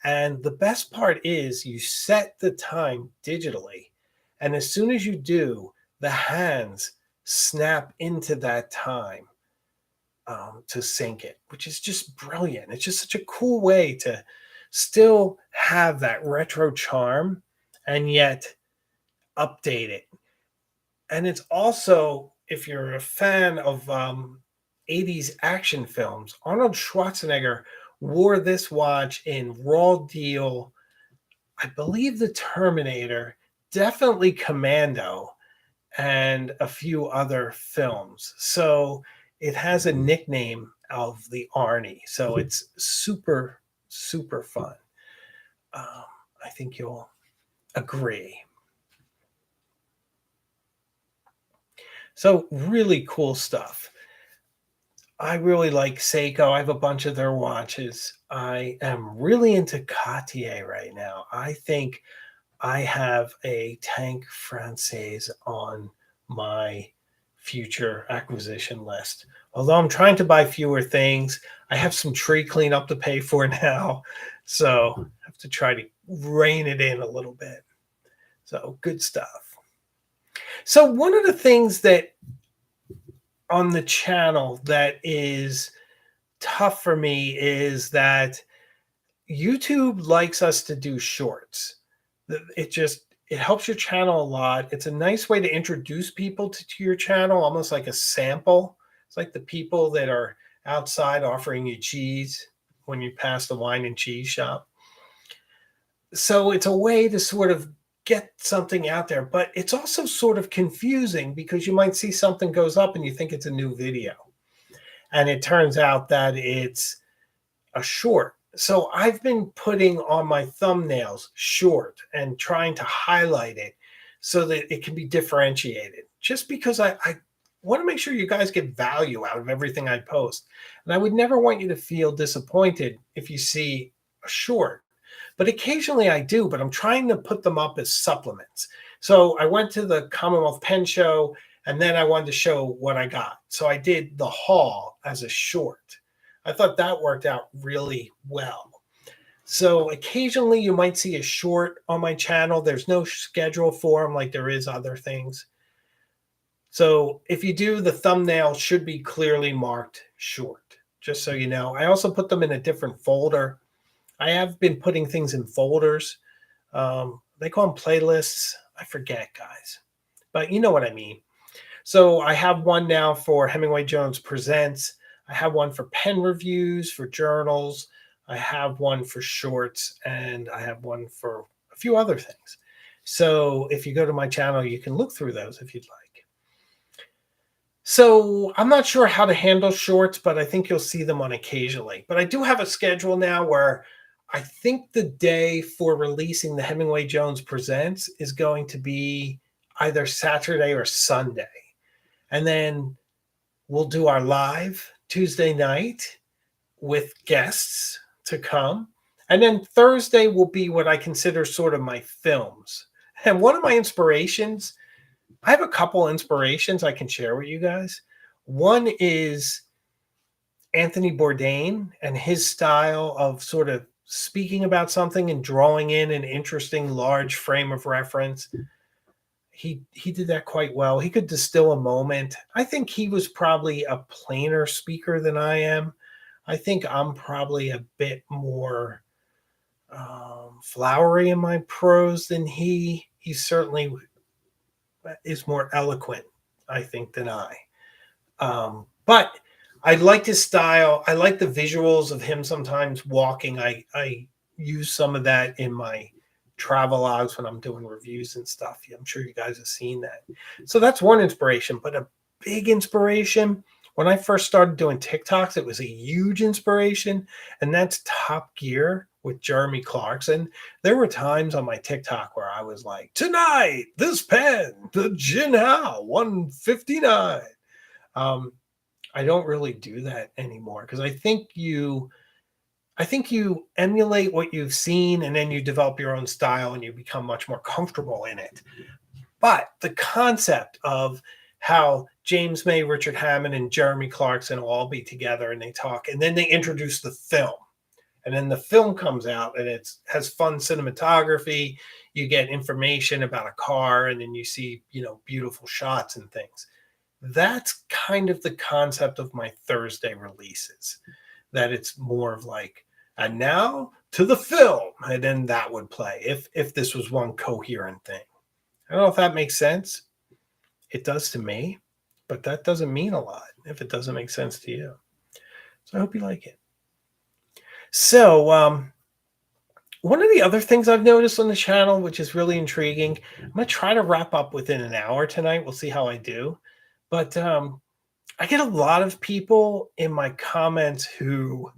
And the best part is you set the time digitally, and as soon as you do, the hands snap into that time to sync it, which is just brilliant. It's just such a cool way to still have that retro charm and yet update it. And it's also, if you're a fan of 80s action films, Arnold Schwarzenegger wore this watch in Raw Deal, I believe the Terminator, definitely Commando, and a few other films. So it has a nickname of the Arnie. So it's super, super fun. I think you'll agree. So really cool stuff. I really like Seiko. I have a bunch of their watches. I am really into Cartier right now. I think I have a Tank Française on my future acquisition list. Although I'm trying to buy fewer things, I have some tree cleanup to pay for now. So I have to try to rein it in a little bit. So good stuff. So one of the things that on the channel that is tough for me is that YouTube likes us to do shorts. It helps your channel a lot. It's a nice way to introduce people to your channel, almost like a sample. It's like the people that are outside offering you cheese when you pass the wine and cheese shop. So it's a way to sort of get something out there, but it's also sort of confusing because you might see something goes up and you think it's a new video. And it turns out that it's a short. So I've been putting on my thumbnails short and trying to highlight it so that it can be differentiated, just because I want to make sure you guys get value out of everything I post. And I would never want you to feel disappointed if you see a short. But occasionally I do, but I'm trying to put them up as supplements. So I went to the Commonwealth Pen Show, and then I wanted to show what I got. So I did the haul as a short. I thought that worked out really well. So occasionally you might see a short on my channel. There's no schedule for them like there is other things. So if you do, the thumbnail should be clearly marked short, just so you know. I also put them in a different folder. I have been putting things in folders. They call them playlists. I forget, guys. But you know what I mean. So I have one now for Hemingway Jones Presents. I have one for pen reviews, for journals. I have one for shorts, and I have one for a few other things. So if you go to my channel, you can look through those if you'd like. So I'm not sure how to handle shorts, but I think you'll see them on occasionally. But I do have a schedule now where I think the day for releasing the Hemingway Jones Presents is going to be either Saturday or Sunday. And then we'll do our live Tuesday night with guests to come. And then Thursday will be what I consider sort of my films. And one of my inspirations, I have a couple inspirations I can share with you guys. One is Anthony Bourdain and his style of sort of speaking about something and drawing in an interesting large frame of reference. He did that quite well. He could distill a moment. I think he was probably a plainer speaker than I am. I think I'm probably a bit more flowery in my prose than he. He certainly is more eloquent, I think, than I. But I liked his style. I like the visuals of him sometimes walking. I use some of that in my travel logs when I'm doing reviews and stuff. I'm sure you guys have seen that. So that's one inspiration, but a big inspiration. When I first started doing TikToks, it was a huge inspiration, and that's Top Gear with Jeremy Clarkson. There were times on my TikTok where I was like, tonight, this pen, the Jinhao 159. I don't really do that anymore because I think you emulate what you've seen and then you develop your own style and you become much more comfortable in it. But the concept of how James May, Richard Hammond, and Jeremy Clarkson will all be together and they talk, and then they introduce the film. And then the film comes out and it has fun cinematography. You get information about a car, and then you see, beautiful shots and things. That's kind of the concept of my Thursday releases, that it's more of like, and now to the film, and then that would play if this was one coherent thing. I don't know if that makes sense. It does to me, but that doesn't mean a lot if it doesn't make sense to you. So I hope you like it. So one of the other things I've noticed on the channel, which is really intriguing, I'm going to try to wrap up within an hour tonight. We'll see how I do. But I get a lot of people in my comments who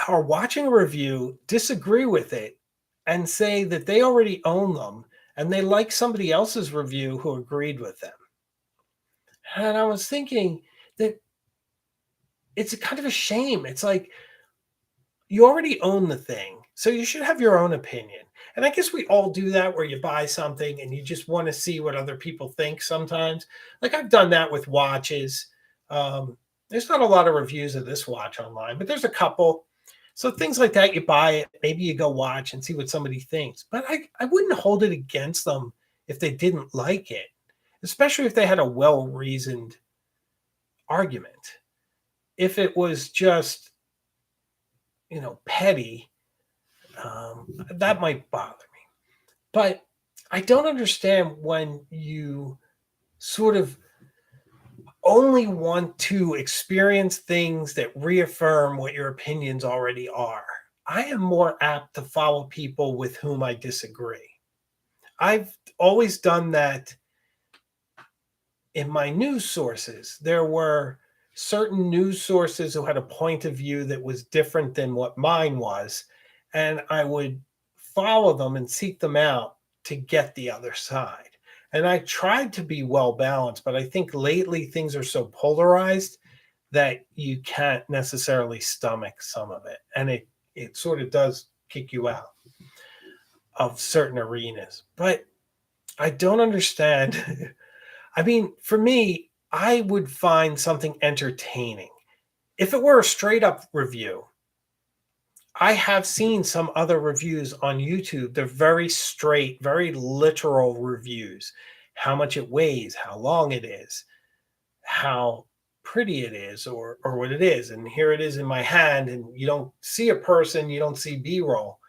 are watching a review, disagree with it, and say that they already own them and they like somebody else's review who agreed with them. And I was thinking that it's a kind of a shame. It's like, you already own the thing, so you should have your own opinion. And I guess we all do that, where you buy something and you just want to see what other people think sometimes. Like I've done that with watches. There's not a lot of reviews of this watch online, but there's a couple. So things like that, you buy it, maybe you go watch and see what somebody thinks. But I wouldn't hold it against them if they didn't like it, especially if they had a well-reasoned argument. If it was just, petty, that might bother me. But I don't understand when you sort of only want to experience things that reaffirm what your opinions already are. I am more apt to follow people with whom I disagree. I've always done that in my news sources. There were certain news sources who had a point of view that was different than what mine was, and I would follow them and seek them out to get the other side. And I tried to be well balanced, but I think lately things are so polarized that you can't necessarily stomach some of it, and it sort of does kick you out of certain arenas. But I don't understand. I mean, for me, I would find something entertaining. If it were a straight up review, I have seen some other reviews on YouTube. They're very straight, very literal reviews. How much it weighs, how long it is, how pretty it is, or what it is. And here it is in my hand, and you don't see a person, you don't see B-roll.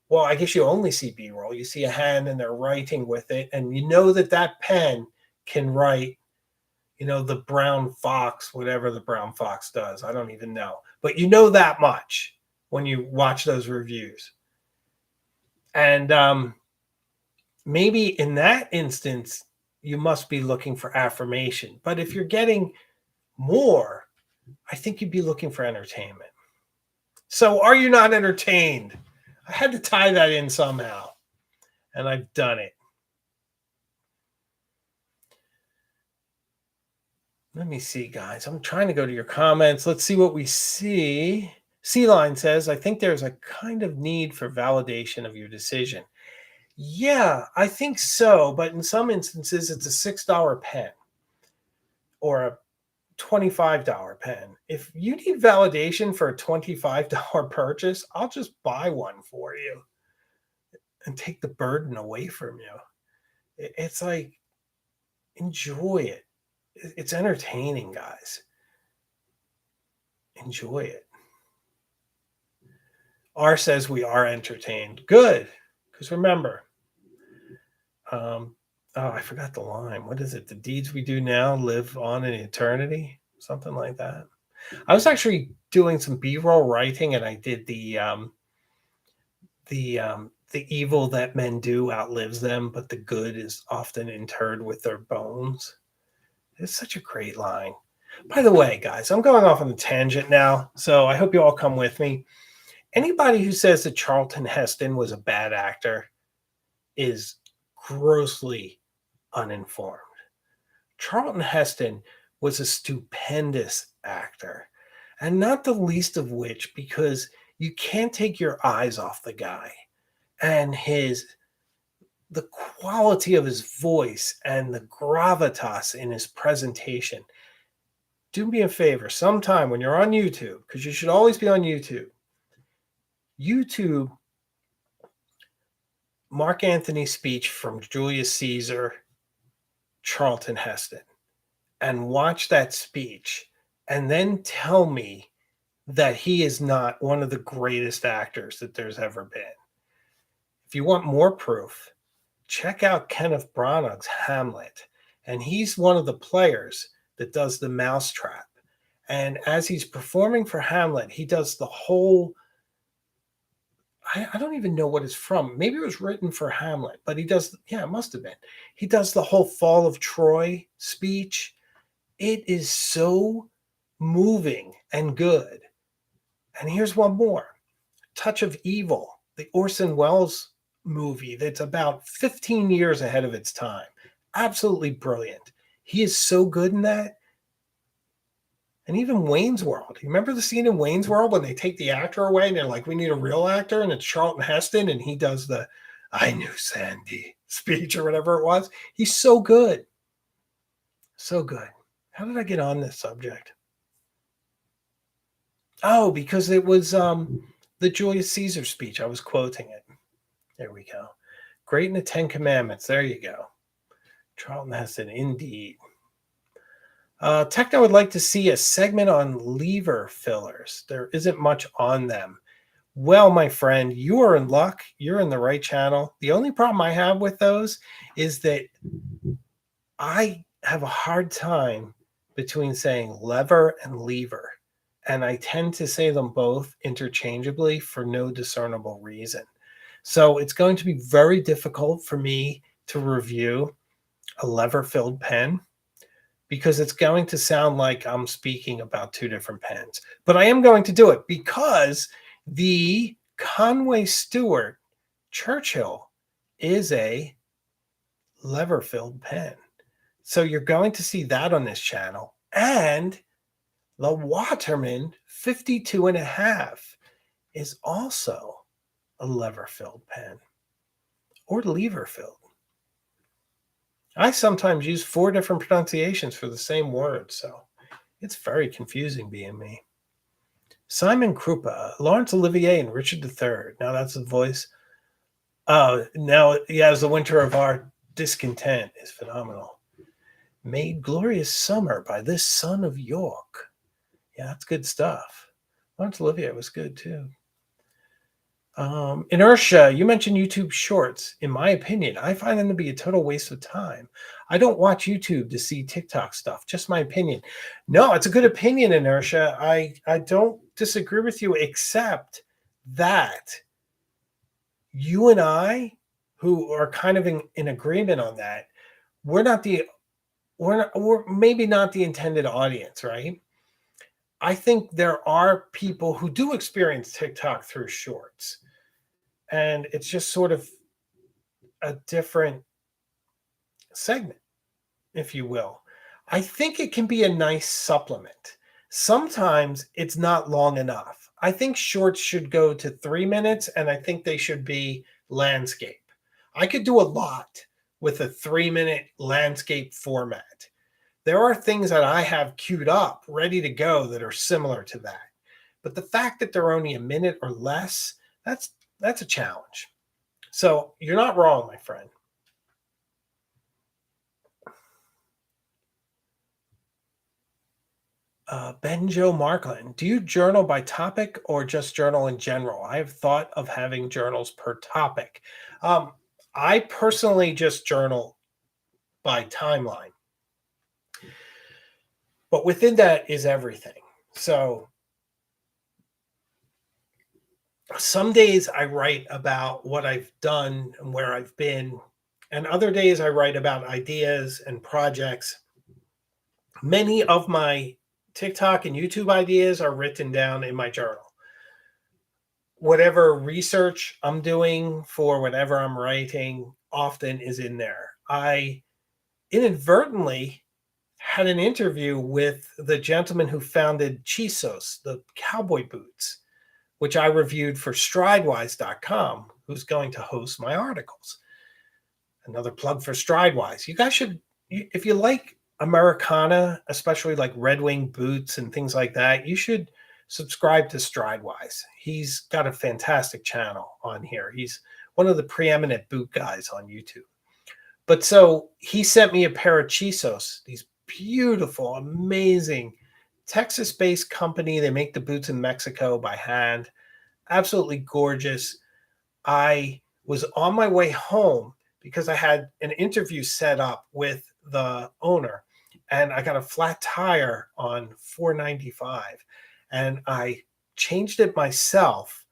Well, I guess you only see B-roll. You see a hand and they're writing with it, and you know that pen can write, the brown fox, whatever the brown fox does. I don't even know. But you know that much when you watch those reviews. And maybe in that instance, you must be looking for affirmation. But if you're getting more, I think you'd be looking for entertainment. So are you not entertained? I had to tie that in somehow, and I've done it. Let me see, guys. I'm trying to go to your comments. Let's see what we see. C-Line says, I think there's a kind of need for validation of your decision. Yeah, I think so. But in some instances, it's a $6 pen or a $25 pen. If you need validation for a $25 purchase, I'll just buy one for you and take the burden away from you. It's like, enjoy it. It's entertaining, guys. Enjoy it. R says we are entertained. Good. Because remember, oh, I forgot the line. What is it? The deeds we do now live on in eternity? Something like that. I was actually doing some B-roll writing, and I did the evil that men do outlives them, but the good is often interred with their bones. It's such a great line. By the way, guys, I'm going off on a tangent now, so I hope you all come with me. Anybody who says that Charlton Heston was a bad actor is grossly uninformed. Charlton Heston was a stupendous actor, and not the least of which because you can't take your eyes off the guy and the quality of his voice and the gravitas in his presentation. Do me a favor, sometime when you're on YouTube, because you should always be on YouTube, Mark Antony's speech from Julius Caesar, Charlton Heston, and watch that speech, and then tell me that he is not one of the greatest actors that there's ever been. If you want more proof, check out Kenneth Branagh's Hamlet, and he's one of the players that does the mousetrap. And as he's performing for Hamlet, he does the whole, I don't even know what it's from. Maybe it was written for Hamlet, but he does, yeah, it must have been. He does the whole Fall of Troy speech. It is so moving and good. And here's one more. Touch of Evil, the Orson Welles movie that's about 15 years ahead of its time. Absolutely brilliant. He is so good in that. And even Wayne's World. You remember the scene in Wayne's World when they take the actor away and they're like, we need a real actor? And it's Charlton Heston and he does the I knew Sandy speech or whatever it was. He's so good. So good. How did I get on this subject? Oh, because it was the Julius Caesar speech. I was quoting it. There we go. Great in the Ten Commandments. There you go. Charlton Heston, indeed. Techno would like to see a segment on lever fillers. There isn't much on them. Well, my friend, you are in luck. You're in the right channel. The only problem I have with those is that I have a hard time between saying lever and lever. And I tend to say them both interchangeably for no discernible reason. So it's going to be very difficult for me to review a lever-filled pen because it's going to sound like I'm speaking about two different pens. But I am going to do it because the Conway Stewart Churchill is a lever-filled pen. So you're going to see that on this channel. And the Waterman 52.5 is also a lever-filled pen or lever-filled. I sometimes use 4 different pronunciations for the same word, so it's very confusing being me. Simon Krupa, Laurence Olivier, and Richard III. Now that's the voice. Now, yeah, as the winter of our discontent is phenomenal. Made Glorious Summer by this son of York. Yeah, that's good stuff. Laurence Olivier was good too. Inertia, you mentioned YouTube Shorts. In my opinion, I find them to be a total waste of time. I don't watch YouTube to see TikTok stuff. Just my opinion. No, it's a good opinion, Inertia. I don't disagree with you, except that you and I, who are kind of in agreement on that, we're not the we're maybe not the intended audience, right? I think there are people who do experience TikTok through shorts, and it's just sort of a different segment, if you will. I think it can be a nice supplement. Sometimes it's not long enough. I think shorts should go to 3 minutes, and I think they should be landscape. I could do a lot with a 3 minute landscape format. There are things that I have queued up, ready to go, that are similar to that. But the fact that they're only a minute or less, that's a challenge. So you're not wrong, my friend. Benjo Markland, do you journal by topic or just journal in general? I have thought of having journals per topic. Um, I personally just journal by timeline, but within that is everything. So some days I write about what I've done and where I've been, and other days I write about ideas and projects. Many of my TikTok and YouTube ideas are written down in my journal. Whatever research I'm doing for whatever I'm writing often is in there. I inadvertently had an interview with the gentleman who founded Chisos, the cowboy boots, which I reviewed for stridewise.com, who's going to host my articles. Another plug for Stridewise. You guys should, if you like Americana, especially like Red Wing boots and things like that, you should subscribe to Stridewise. He's got a fantastic channel on here. He's one of the preeminent boot guys on YouTube. But so he sent me a pair of Chisos, these beautiful, amazing Texas-based company. They make the boots in Mexico by hand. Absolutely gorgeous. I was on my way home because I had an interview set up with the owner, and I got a flat tire on 495, and I changed it myself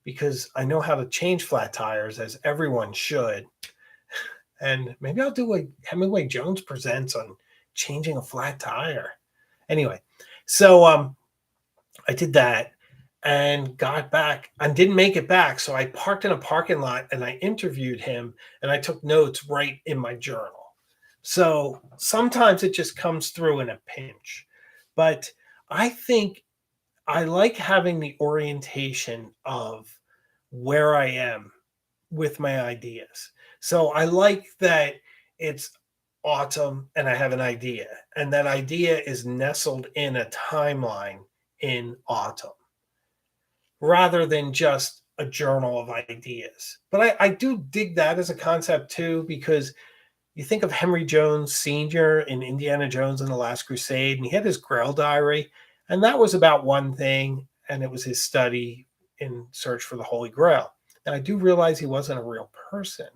because I know how to change flat tires, as everyone should. And maybe I'll do a Hemingway Jones presents on changing a flat tire. Anyway, so I did that and got back and didn't make it back. So I parked in a parking lot and I interviewed him and I took notes right in my journal. So sometimes it just comes through in a pinch. But I think I like having the orientation of where I am with my ideas. So I like that it's autumn and I have an idea, and that idea is nestled in a timeline in autumn rather than just a journal of ideas. But I do dig that as a concept too, because you think of Henry Jones Sr. in Indiana Jones and the Last Crusade, and he had his Grail diary, and that was about one thing, and it was his study in search for the Holy Grail. And I do realize he wasn't a real person,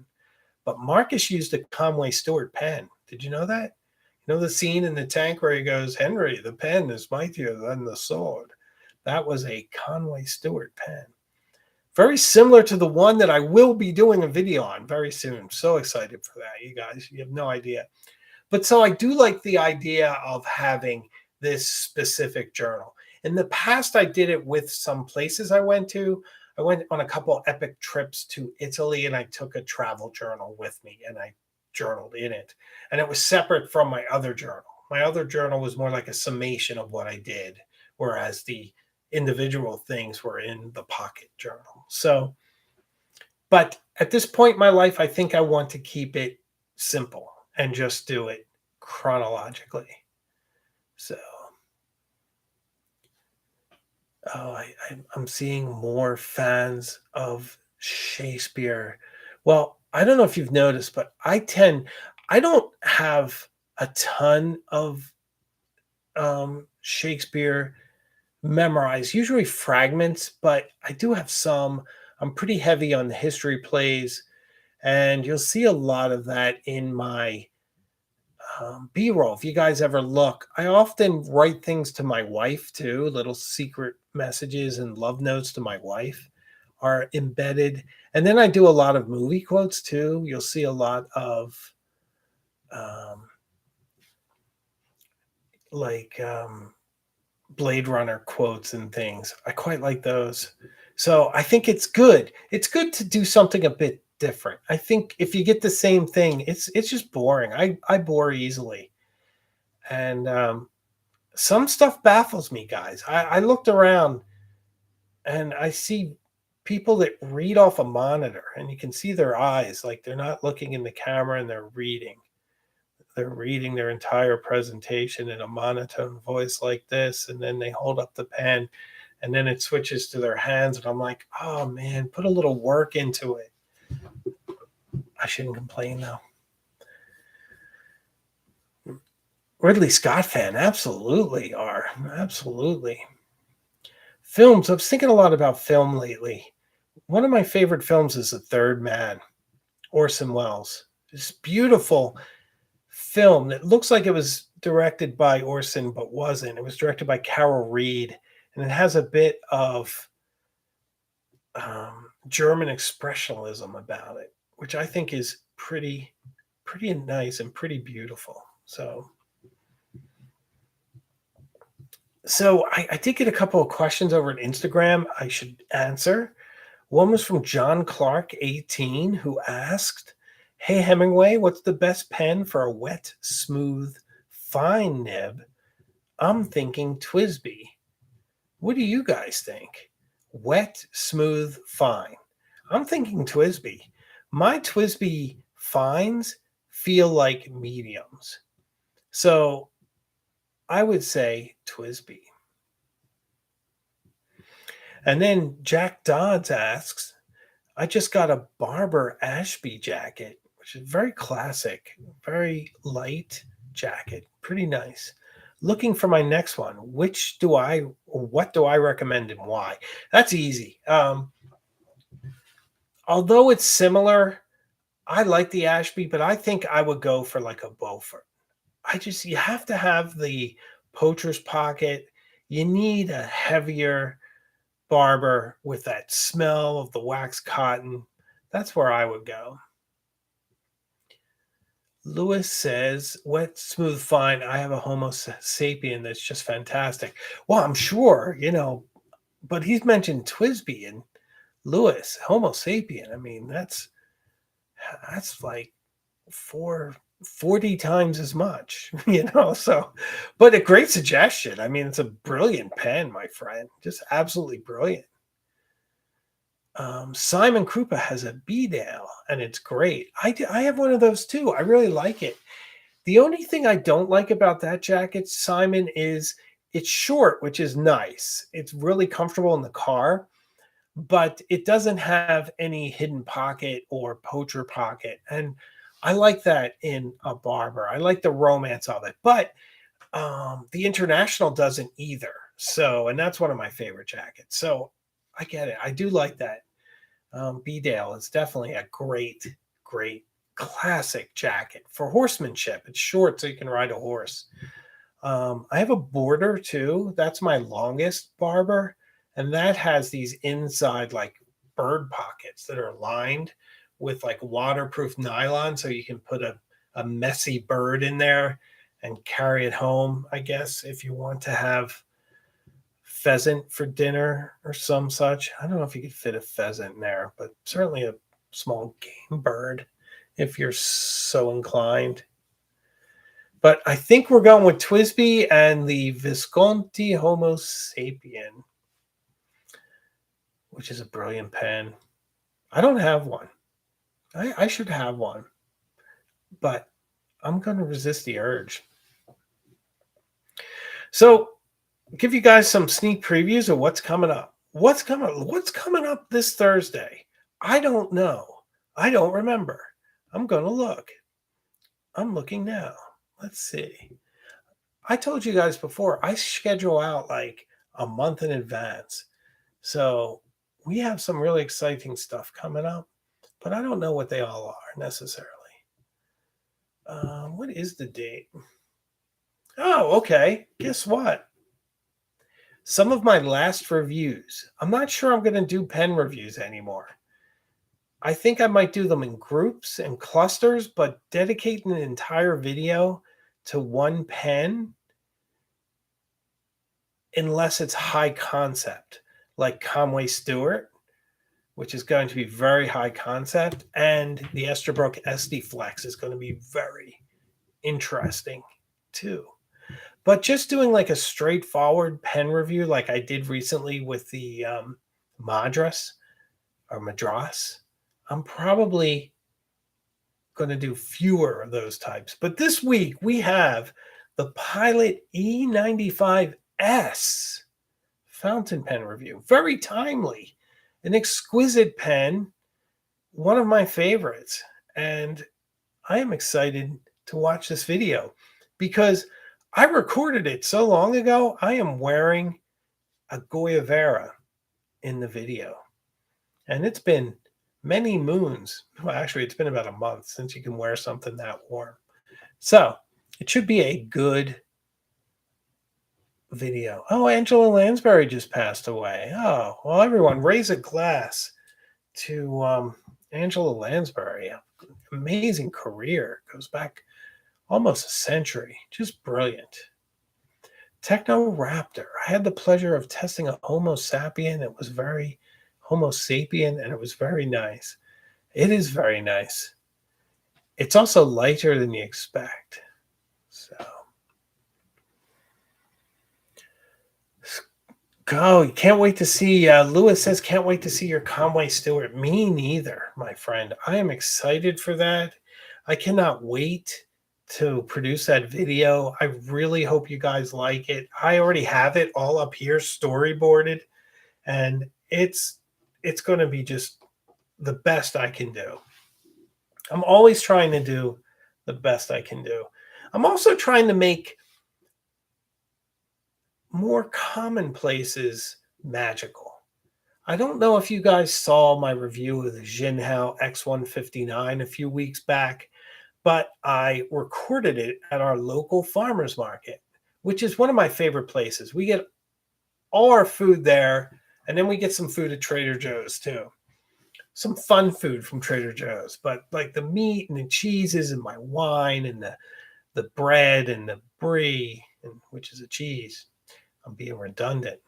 but Marcus used a Conway Stewart pen. Did you know that? You know the scene in the tank where he goes, Henry, the pen is mightier than the sword. That was a Conway Stewart pen. Very similar to the one that I will be doing a video on very soon. So excited for that, you guys. You have no idea. But so I do like the idea of having this specific journal. In the past, I did it with some places I went to. I went on a couple of epic trips to Italy, and I took a travel journal with me and I journaled in it. And it was separate from my other journal. My other journal was more like a summation of what I did, whereas the individual things were in the pocket journal. So, but at this point in my life, I think I want to keep it simple and just do it chronologically. So, I'm seeing more fans of Shakespeare. Well, I don't know if you've noticed, but I don't have a ton of Shakespeare memorized, usually fragments, but I do have some. I'm pretty heavy on the history plays, and you'll see a lot of that in my B-roll. If you guys ever look, I often write things to my wife too. Little secret messages and love notes to my wife are embedded. And then I do a lot of movie quotes too. You'll see a lot of um, like Blade Runner quotes and things. I quite like those. So I think it's good. It's good to do something a bit different. I think if you get the same thing, it's just boring. I bore easily, and some stuff baffles me, guys. I looked around and I see people that read off a monitor, and you can see their eyes, like they're not looking in the camera and they're reading. They're reading their entire presentation in a monotone voice like this, and then they hold up the pen, and then it switches to their hands, and I'm like, oh man, put a little work into it. I shouldn't complain though. Ridley Scott fan, absolutely are. Absolutely. Films, I was thinking a lot about film lately. One of my favorite films is The Third Man, Orson Welles. This beautiful film that looks like it was directed by Orson but wasn't. It was directed by Carol Reed, and it has a bit of German expressionism about it, which I think is pretty nice and pretty beautiful. So I did get a couple of questions over at Instagram I should answer. One was from John Clark 18, who asked, "Hey Hemingway, what's the best pen for a wet, smooth, fine nib? I'm thinking Twisby. What do you guys think? Wet, smooth, fine. I'm thinking Twisby. My Twisby fines feel like mediums. So I would say Twisby." And then Jack Dodds asks, "I just got a Barber Ashby jacket, which is very classic, very light jacket, pretty nice. Looking for my next one. What do I recommend and why?" That's easy. Although it's similar, I like the Ashby, but I think I would go for like a Beaufort. You have to have the poacher's pocket. You need a heavier Barber with that smell of the wax cotton. That's where I would go. Lewis says, "Wet, smooth, fine. I have a Homo sapien that's just fantastic." Well, I'm sure, but he's mentioned Twisby and Lewis, Homo sapien. I mean, that's like 40 times as much, So, but a great suggestion. I mean, it's a brilliant pen, my friend. Just absolutely brilliant. Simon Krupa has a B-Dale, and it's great. I have one of those too. I really like it. The only thing I don't like about that jacket, Simon, is it's short, which is nice. It's really comfortable in the car, but it doesn't have any hidden pocket or poacher pocket. And I like that in a Barber. I like the romance of it, but the International doesn't either. So, and that's one of my favorite jackets. So I get it. I do like that. B-Dale is definitely a great classic jacket for horsemanship. It's short, so you can ride a horse. I have a Border too. That's my longest Barber, and that has these inside like bird pockets that are lined with like waterproof nylon, so you can put a messy bird in there and carry it home, I guess, if you want to have pheasant for dinner or some such. I don't know if you could fit a pheasant in there, but certainly a small game bird if you're so inclined. But I think we're going with Twisby and the Visconti Homo sapien, which is a brilliant pen. I don't have one. I should have one, but I'm going to resist the urge. So, give you guys some sneak previews of what's coming up. What's coming up this Thursday? I don't know. I don't remember. I'm going to look. I'm looking now. Let's see. I told you guys before, I schedule out like a month in advance. So we have some really exciting stuff coming up, but I don't know what they all are necessarily. What is the date? Oh, okay. Guess what? Some of my last reviews. I'm not sure I'm going to do pen reviews anymore. I think I might do them in groups and clusters, but dedicating an entire video to one pen, unless it's high concept, like Conway Stewart, which is going to be very high concept, and the Esterbrook SD Flex is going to be very interesting too. But just doing like a straightforward pen review, like I did recently with the Madras or Madras, I'm probably going to do fewer of those types. But this week we have the Pilot E95S fountain pen review. Very timely, an exquisite pen, one of my favorites. And I am excited to watch this video because I recorded it so long ago. I am wearing a Goya Vera in the video. And it's been many moons. Well, actually, it's been about a month since you can wear something that warm. So it should be a good video. Oh, Angela Lansbury just passed away. Oh, well, everyone raise a glass to Angela Lansbury. Amazing career. Goes back almost a century. Just brilliant. Techno Raptor. I had the pleasure of testing a Homo sapien. It was very Homo sapien, and it was very nice. It is very nice. It's also lighter than you expect. So go. Can't wait to see. Lewis says, can't wait to see your Conway Stewart. Me neither, my friend. I am excited for that. I cannot wait to produce that video. I really hope you guys like it. I already have it all up here storyboarded, and it's going to be just the best I can do. I'm always trying to do the best I can do. I'm also trying to make more commonplaces magical. I don't know if you guys saw my review of the Jinhao X159 a few weeks back, but I recorded it at our local farmers market, which is one of my favorite places. We get all our food there, and then we get some food at Trader Joe's too. Some fun food from Trader Joe's, but like the meat and the cheeses and my wine and the bread and the brie, which is a cheese. I'm being redundant.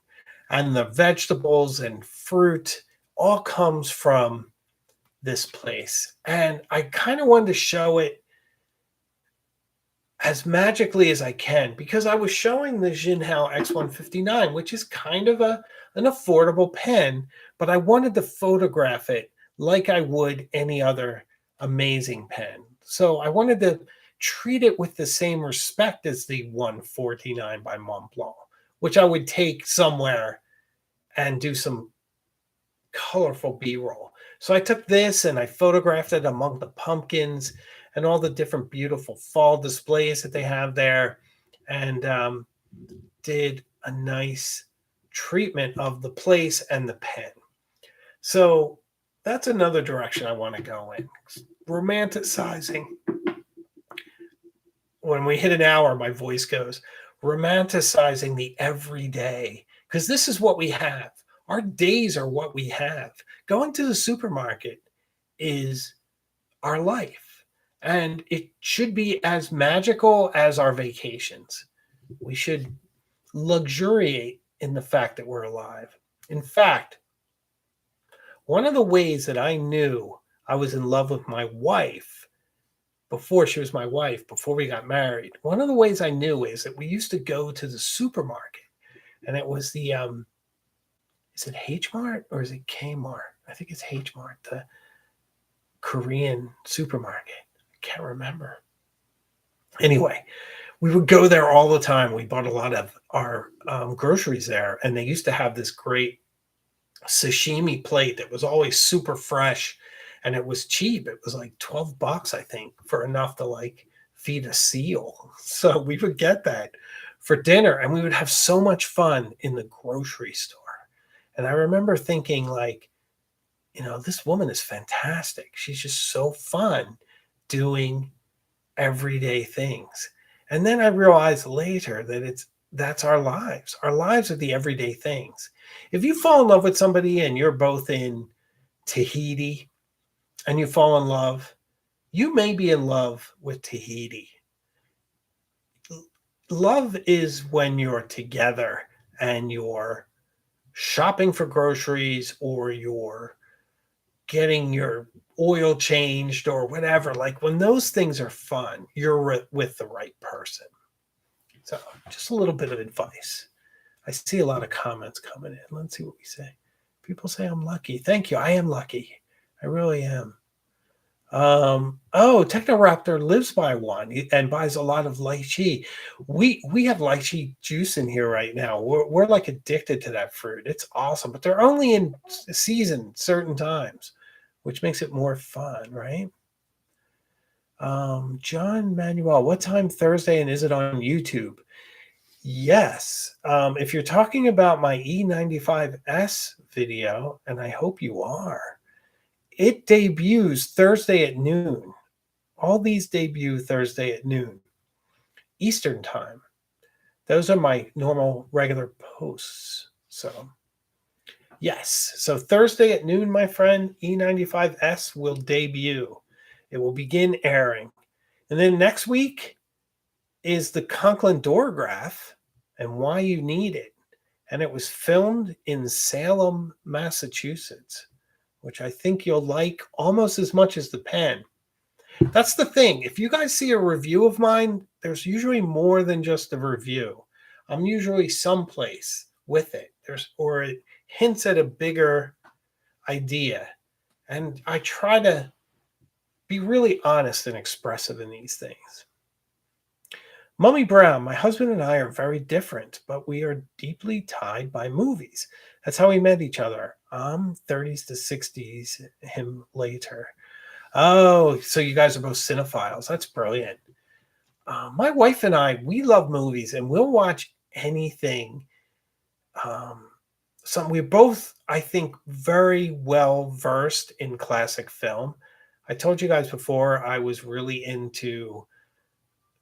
And the vegetables and fruit all comes from this place. And I kind of wanted to show it as magically as I can, because I was showing the Jinhao X159, which is kind of an affordable pen, but I wanted to photograph it like I would any other amazing pen. So I wanted to treat it with the same respect as the 149 by Montblanc, which I would take somewhere and do some colorful B-roll. So I took this and I photographed it among the pumpkins and all the different beautiful fall displays that they have there, and did a nice treatment of the place and the pen. So that's another direction I want to go in. Romanticizing. When we hit an hour, my voice goes, romanticizing the everyday, because this is what we have. Our days are what we have. Going to the supermarket is our life. And it should be as magical as our vacations. We should luxuriate in the fact that we're alive. In fact, one of the ways that I knew I was in love with my wife before she was my wife, before we got married, one of the ways I knew is that we used to go to the supermarket, and it was the, is it H Mart or is it K Mart? I think it's H Mart, the Korean supermarket. Can't remember. Anyway, we would go there all the time. We bought a lot of our groceries there, and they used to have this great sashimi plate that was always super fresh, and it was cheap. It was like $12, I think, for enough to like feed a seal. So we would get that for dinner, and we would have so much fun in the grocery store. And I remember thinking, like, this woman is fantastic. She's just so fun doing everyday things. And then I realized later that that's our lives. Our lives are the everyday things. If you fall in love with somebody and you're both in Tahiti and you fall in love, you may be in love with Tahiti. Love is when you're together and you're shopping for groceries or you're getting your oil changed or whatever. Like when those things are fun, you're with the right person. So just a little bit of advice. I see a lot of comments coming in. Let's see what we say. People say I'm lucky. Thank you. I am lucky. I really am. Oh, Technoraptor lives by one and buys a lot of lychee. We have lychee juice in here right now. We're like addicted to that fruit. It's awesome, but they're only in season certain times, which makes it more fun, right? John Manuel, what time Thursday and is it on YouTube? Yes. If you're talking about my E95S video, and I hope you are, it debuts Thursday at noon. All these debut Thursday at noon Eastern time. Those are my normal regular posts. So, yes. So Thursday at noon, my friend, E95S will debut. It will begin airing. And then next week is the Conklin Dorograph and why you need it. And it was filmed in Salem, Massachusetts, which I think you'll like almost as much as the pen. That's the thing. If you guys see a review of mine, there's usually more than just a review. I'm usually someplace with it. Or it hints at a bigger idea. And I try to be really honest and expressive in these things. Mummy Brown, my husband and I are very different, but we are deeply tied by movies. That's how we met each other. I'm 30s to 60s, him later. Oh, so you guys are both cinephiles. That's brilliant. My wife and I, we love movies and we'll watch anything. We're both, I think, very well versed in classic film. I told you guys before I was really into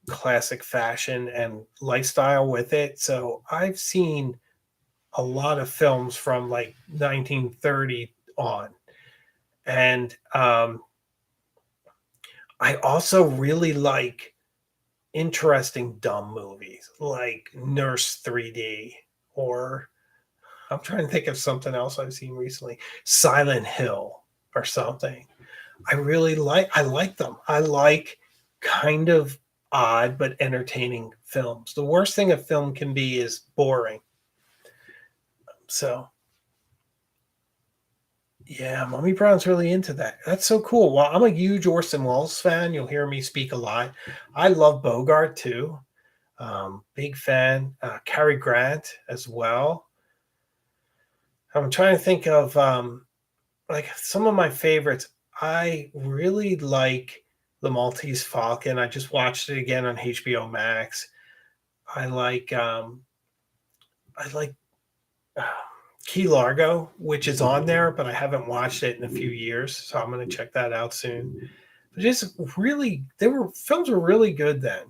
classic fashion and lifestyle with it. So I've seen a lot of films from like 1930 on. And I also really like interesting dumb movies like Nurse 3D, or I'm trying to think of something else I've seen recently, Silent Hill or something. I like them. I like kind of odd but entertaining films. The worst thing a film can be is boring. So yeah, Mummy Brown's really into that. That's so cool. Well, I'm a huge Orson Welles fan. You'll hear me speak a lot. I love Bogart too. Big fan. Cary Grant as well. I'm trying to think of like some of my favorites. I really like The Maltese Falcon. I just watched it again on HBO Max. I like I like uh, Key Largo, which is on there, but I haven't watched it in a few years, so I'm going to check that out soon. But just really, films were really good then,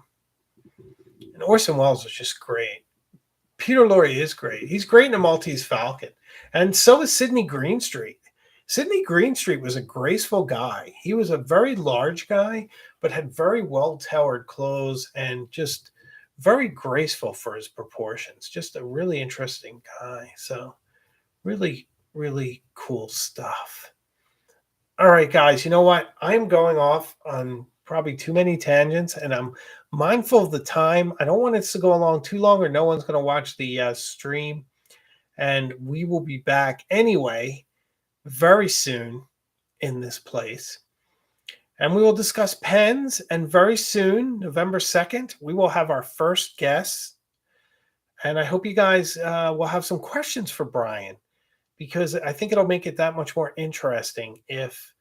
and Orson Welles was just great. Peter Lorre is great. He's great in The Maltese Falcon, and so is Sidney Greenstreet. Sidney Greenstreet was a graceful guy. He was a very large guy, but had very well-tailored clothes and just very graceful for his proportions. Just a really interesting guy. So really, really cool stuff. All right, guys, you know what? I'm going off on probably too many tangents, and I'm mindful of the time. I don't want this to go along too long, or no one's going to watch the stream. And we will be back anyway very soon in this place. And we will discuss pens. And very soon, November 2nd, we will have our first guest. And I hope you guys will have some questions for Brian, because I think it'll make it that much more interesting if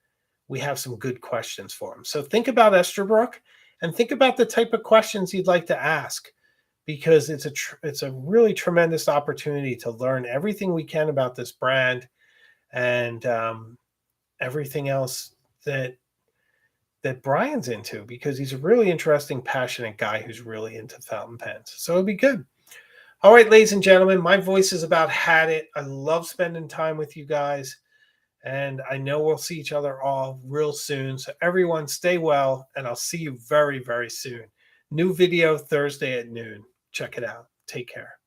we have some good questions for him. So think about Esterbrook and think about the type of questions you'd like to ask, because it's a really tremendous opportunity to learn everything we can about this brand and everything else that Brian's into, because he's a really interesting, passionate guy who's really into fountain pens. So it'll be good. All right, ladies and gentlemen, my voice is about had it. I love spending time with you guys. And I know we'll see each other all real soon. So, everyone, stay well, and I'll see you very, very soon. New video Thursday at noon. Check it out. Take care.